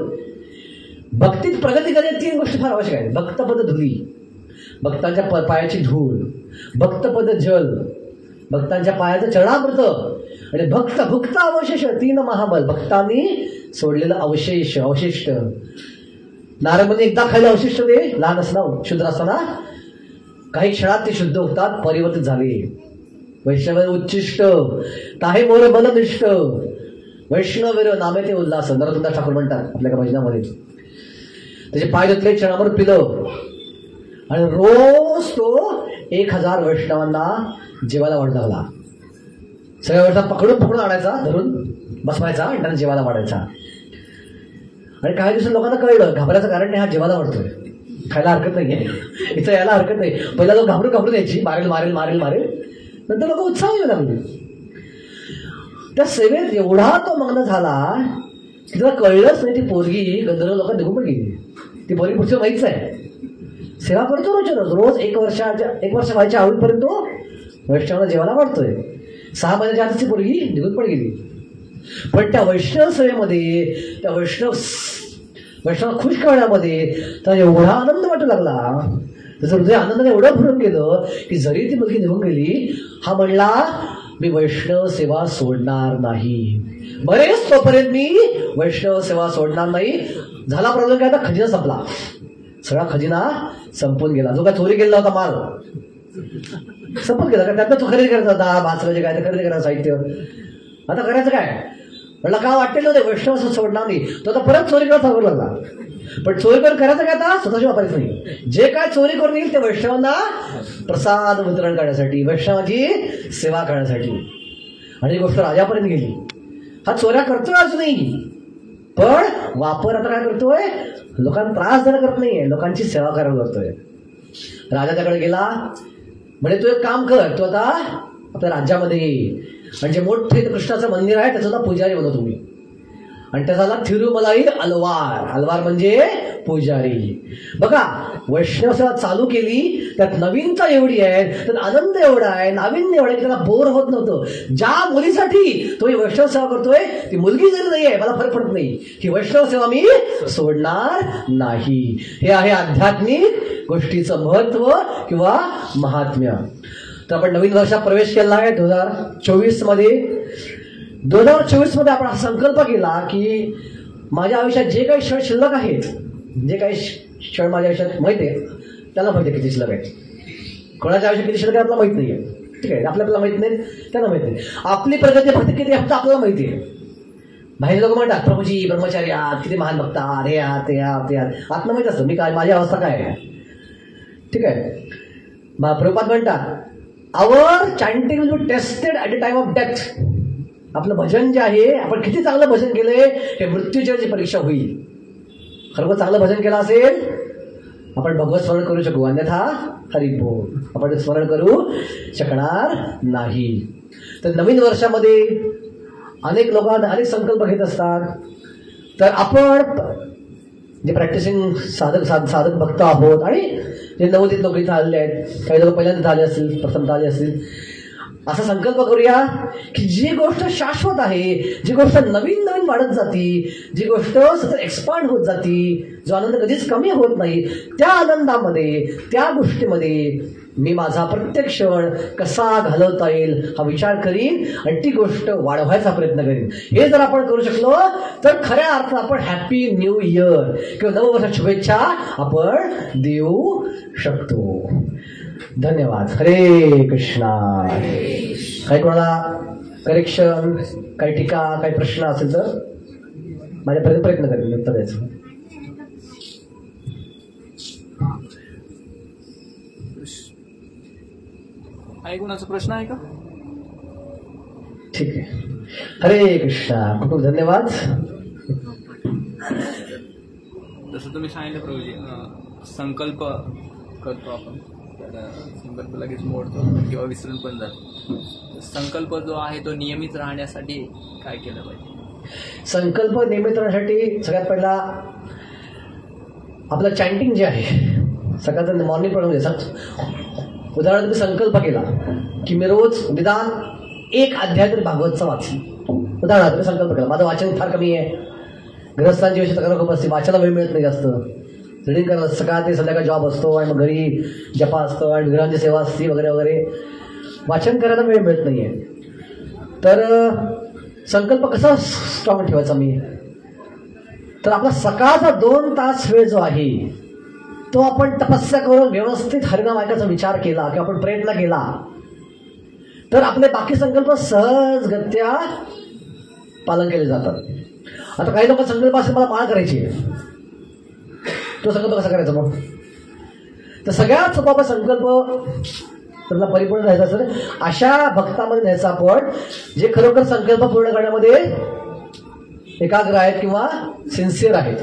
भक्तीत प्रगती करण्यात 3 गोष्टी फार आवश्यक आहेत. भक्तपद धुली, भक्तांच्या पायाची धूळ, भक्तपद जल, भक्तांच्या पायाचं चरणामृत, आणि भक्त भुक्त अवशेष 3 महाबल, भक्तांनी सोडलेलं अवशिष्ट. नारदमुनी एकदा खायला अवशिष्ट दे, लहान असताना शुद्ध असताना, काही क्षणात ते शुद्ध होतात, परिवर्तित झाले. वैष्णव उच्चिष्ट ताहे मोर बलनिष्ठ, वैष्णव नामे ते उल्हास, नरोत्तमदास ठाकूर म्हणतात आपल्या भजनामध्ये. त्याचे पाय धुतले, क्षणावर पिलं आणि रोज तो 1000 वैष्णवांना जेवायला वाढू लागला. सगळ्या वैष्णव पकडून आणायचा, धरून बसवायचा आणि त्यांना जेवायला वाढायचा. आणि काही दिवसात लोकांना कळलं घाबरायचं कारण नाही, हा जेवायला वाढतोय, खायला हरकत नाहीये, इथं यायला हरकत नाही. पहिला लोक घाबरून यायची, मारेल. नंतर लोक उत्साह येऊ लागले. त्या सेवेत एवढा तो मग्न झाला की त्याला कळलंच नाही ती पोरगी गंधर्व लोक निघून पण गेली. ती पोरगी पुढची माहीतच आहे, सेवा करतो रोज 1 वर्ष व्हायच्या आवडीपर्यंत तो वैष्णवाला जेवायला वाढतोय. 6 महिन्याच्या आधीच ती पोरगी निघून पण गेली. पण त्या वैष्णव सेवेमध्ये, त्या वैष्णव खुश करण्यामध्ये त्याला एवढा आनंद वाटू लागला, त्याचं हृदय आनंदाने एवढं भरून गेलं की जरी ती मुलगी निघून गेली, हा म्हणला मी वैष्णव सेवा सोडणार नाही, बरेच तोपर्यंत मी वैष्णव सेवा सोडणार नाही. झाला प्रॉब्लेम काय, आता खजिना संपला, सगळा खजिना संपून गेला. जो काय चोरी केलेला होता माल संपून गेला, त्यातनं तो खरेदी करायचा होता, भासराचे काय ते खरेदी करायचं साहित्य. आता करायचं काय, म्हणलं का वाटलेलं होते वैष्णव सोडणार नाही, तो आता परत चोरी करायला सांगू लागला. पण चोरी करून करायचं काय, आता स्वतःची वापरायचं नाही. जे काय चोरी करून येईल ते वैष्णवांना प्रसाद वितरण करण्यासाठी, वैष्णवाची सेवा करण्यासाठी. आणि ही गोष्ट राजापर्यंत गेली. हा चोऱ्या करतोय अजूनही, पण वापर आता काय करतोय, लोकांना त्रास देणं करत नाहीये, लोकांची सेवा करायला करतोय. राजा त्याकडे गेला, म्हणजे तू एक काम कर, तू आता आपल्या राज्यामध्ये ये आणि जे मोठे कृष्णाचं मंदिर आहे त्याचा पुजारी बनव तुम्ही. आणि त्याचा थिरुमलाई अलवार, अलवार म्हणजे पुजारी. बघा, वैष्णव सेवा चालू केली, त्यात नवीनता एवढी आहे, त्यात आनंद एवढा आहे, नाविन्य एवढं आहे की त्याला बोर होत नव्हतं. ज्या मुलीसाठी तो वैष्णव सेवा करतोय ती मुलगी जरी नाही आहे, मला फरक पडत नाही, ही वैष्णव सेवा मी सोडणार नाही. हे आहे आध्यात्मिक गोष्टीचं महत्व किंवा महात्म्य. तर आपण नवीन वर्षात प्रवेश केला आहे 2024 मध्ये. 2024 मध्ये आपण संकल्प केला की माझ्या आयुष्यात जे काही क्षण शिल्लक आहेत, जे काही क्षण माझ्या आयुष्यात माहिती आहे, त्याला माहिती आहे किती शिल्लक आहेत. कोणाच्या आयुष्यात किती शिल्लक आहे आपल्याला माहित नाहीये, ठीक आहे, आपल्याला माहित नाही, त्यांना माहित नाही. आपली प्रगती फक्त किती फक्त आपल्याला माहिती आहे. बाहेर लोक म्हणतात प्रभूजी ब्रह्मचारी आहात, किती महान भक्ता, हे आहात ते आहात ते आहात, आत्मा माहित असतं मी काय, माझी अवस्था काय आहे, ठीक आहे. प्रभुपाद म्हणतात our chanting will be tested at the time of death. आपलं भजन जे आहे, आपण किती चांगलं भजन केलंय हे मृत्यूच्या वेळची परीक्षा होईल. खरं चांगलं भजन केलं असेल आपण भगवत स्मरण करू शकू, अन्यथा हरिबोल आपण स्मरण करू शकणार नाही. तर नवीन वर्षामध्ये अनेक लोक अनेक संकल्प घेत असतात. तर आपण जे प्रॅक्टिसिंग साधक भक्त आहोत आणि जे नवोदित लोक इथं आलेले आहेत, काही लोक पहिल्यांदा आले असतील, प्रथमतः आले असतील, असा संकल्प करूया की जी गोष्ट शाश्वत आहे, जी गोष्ट नवीन नवीन वाढत जाती, जी गोष्ट सतत एक्सपांड होत जाती, जो आनंद कधीच कमी होत नाही, त्या आनंदामध्ये, त्या गोष्टीमध्ये मी माझा प्रत्येक क्षण कसा घालवता येईल हा विचार करीन आणि ती गोष्ट वाढवायचा प्रयत्न करीन. हे जर आपण करू शकलो तर खऱ्या अर्थात आपण हॅपी न्यू इयर किंवा नववर्षाच्या शुभेच्छा आपण देऊ शकतो. धन्यवाद. हरे कृष्णा. काही कोणाला करेक्शन, काही टीका, काही प्रश्न असेल तर माझ्यापर्यंत प्रयत्न करेन उत्तर द्यायचं. आहे कोणाचा प्रश्न आहे का? ठीक आहे. हरे कृष्णा. खूप धन्यवाद. जसं तुम्ही सांगितलं प्रभूजी, संकल्प करतो आपण, तर संकल्प लगेच मोडतो किंवा विसरून पण जातो. संकल्प जो आहे तो नियमित राहण्यासाठी काय केलं पाहिजे? संकल्प नियमित राहण्यासाठी सगळ्यात पहिला आपलं चॅन्टिंग जे आहे, सकाळचं मॉर्निंग प्रोग्राम, उदाहरण तुम्ही संकल्प केला की मी रोज निदान एक अध्याय तरी भागवतचा वाचेन. उदाहरणार्थ तुम्ही संकल्प केला, माझं वाचन फार कमी आहे, गृहस्थांची विषय तक्रार खूप असते, वाचायला वेळ मिळत नाही जास्त, रिडिंग करायला सकाळ ते संध्याकाळ जॉब असतो आणि मग घरी जपा असतो आणि गृहांची सेवा असते वगैरे वगैरे, वाचन करायला वेळ मिळत नाहीये. तर संकल्प कसा स्ट्रॉंग ठेवायचा मी, तर आपला सकाळचा 2 तास वेळ जो आहे तो आपण तपस्या करून व्यवस्थित हरिनाम ऐकायचा विचार केला किंवा आपण प्रयत्न केला तर आपले बाकी संकल्प सहजगत्या पालन केले जातात. आता काही लोक संकल्प असेल मला माळ करायची, तो संकल्प कसा करायचा मग? तर सगळ्यात सोपा संकल्प त्याला परिपूर्ण राहायचा असेल अशा भक्तामध्ये न्यायचा आपण जे खरोखर संकल्प पूर्ण करण्यामध्ये एकाग्र आहेत किंवा सिन्सिअर आहेत.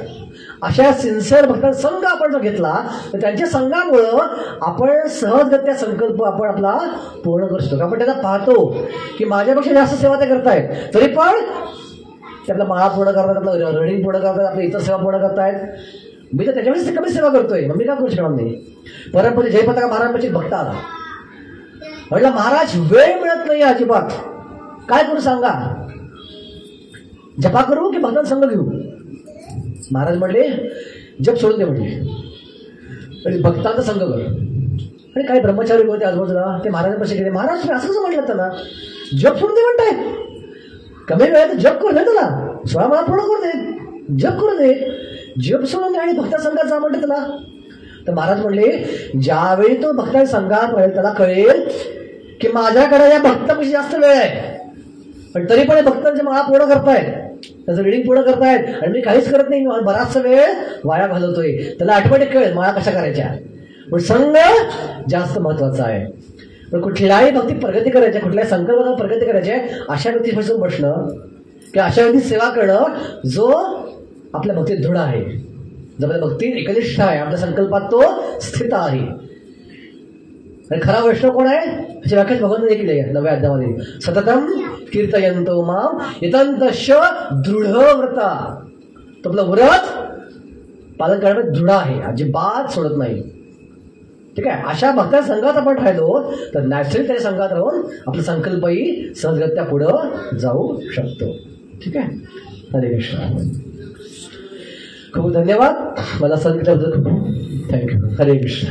अशा सिन्सिअर भक्तांचा संघ आपण जर घेतला तर त्यांच्या संघामुळं आपण सहजगत्या संकल्प आपण आपला पूर्ण करू शकतो. आपण त्यांना पाहतो की माझ्यापेक्षा जास्त सेवा ते करतायत, तरी पण ते आपल्या माळा पूर्ण करतात, आपलं रनिंग पूर्ण करतात, आपल्या इतर सेवा पूर्ण करतायत. मी तर त्याच्यापेक्षा कमी सेवा करतोय, मग मी का करू शकणार नाही? परंतु जयपताका महाराजांपाशी भक्त आला, म्हटलं महाराज वेळ मिळत नाही अजिबात, काय करू सांगा, जपा करू की भक्तांचा संघ घेऊ? महाराज म्हटले जप सोडून दे म्हटले, भक्तांचा संघ कर. आणि काही ब्रह्मचारी होते आजूबाजूला, ते महाराजांपाशी गेले, महाराज तुम्ही असं कसं म्हटलं त्यांना, जप सोडून दे म्हणताय, कमी वेळात जप करू दे, तुला 16 माळा पूर्ण करू दे, जप करू दे, जप सोडून दे आणि भक्ता संघात जा म्हणते त्याला. तर महाराज म्हणले ज्यावेळी तो भक्ता संघात राहील त्याला कळेल की माझ्याकडे या भक्तापेक्षा जास्त वेळ आहे, पण तरी पण भक्तांच्या माळा पूर्ण करतायत, त्याचं रिडिंग पूर्ण करतायत आणि मी काहीच करत नाही, बराचसा वेळ वाया घालवतोय, त्याला ऑटोमॅटिक कळेल माळा कशा करायच्या. पण संघ जास्त महत्वाचा आहे. पण कुठल्याही भक्तीत प्रगती करायची, कुठल्याही संकल्पना प्रगती करायची अशा व्यक्तीपासून बसणं किंवा अशा व्यक्तीत सेवा करणं जो आपल्या भक्तीत दृढ आहे, जो आपल्या भक्तीत एकनिष्ठ आहे, आपल्या संकल्पात तो स्थित आहे. आणि खरा वैष्णव कोण आहे याची व्याख्या भगवान देखील आहे 9व्या अध्यायामध्ये. सततम कीर्तयंतो माम यतंतश्च दृढव्रता. तो आपलं व्रत पालन करण्यामध्ये दृढ आहे, अजिबात सोडत नाही. ठीक आहे. अशा भक्ता संघात आपण राहिलो तर नॅचरली त्या संघात राहून आपला संकल्पही सहजगत्या पुढं जाऊ शकतो. ठीक आहे. हरे कृष्ण. खूप धन्यवाद मला सांगितल्याबद्दल. थँक्यू. हरे कृष्ण.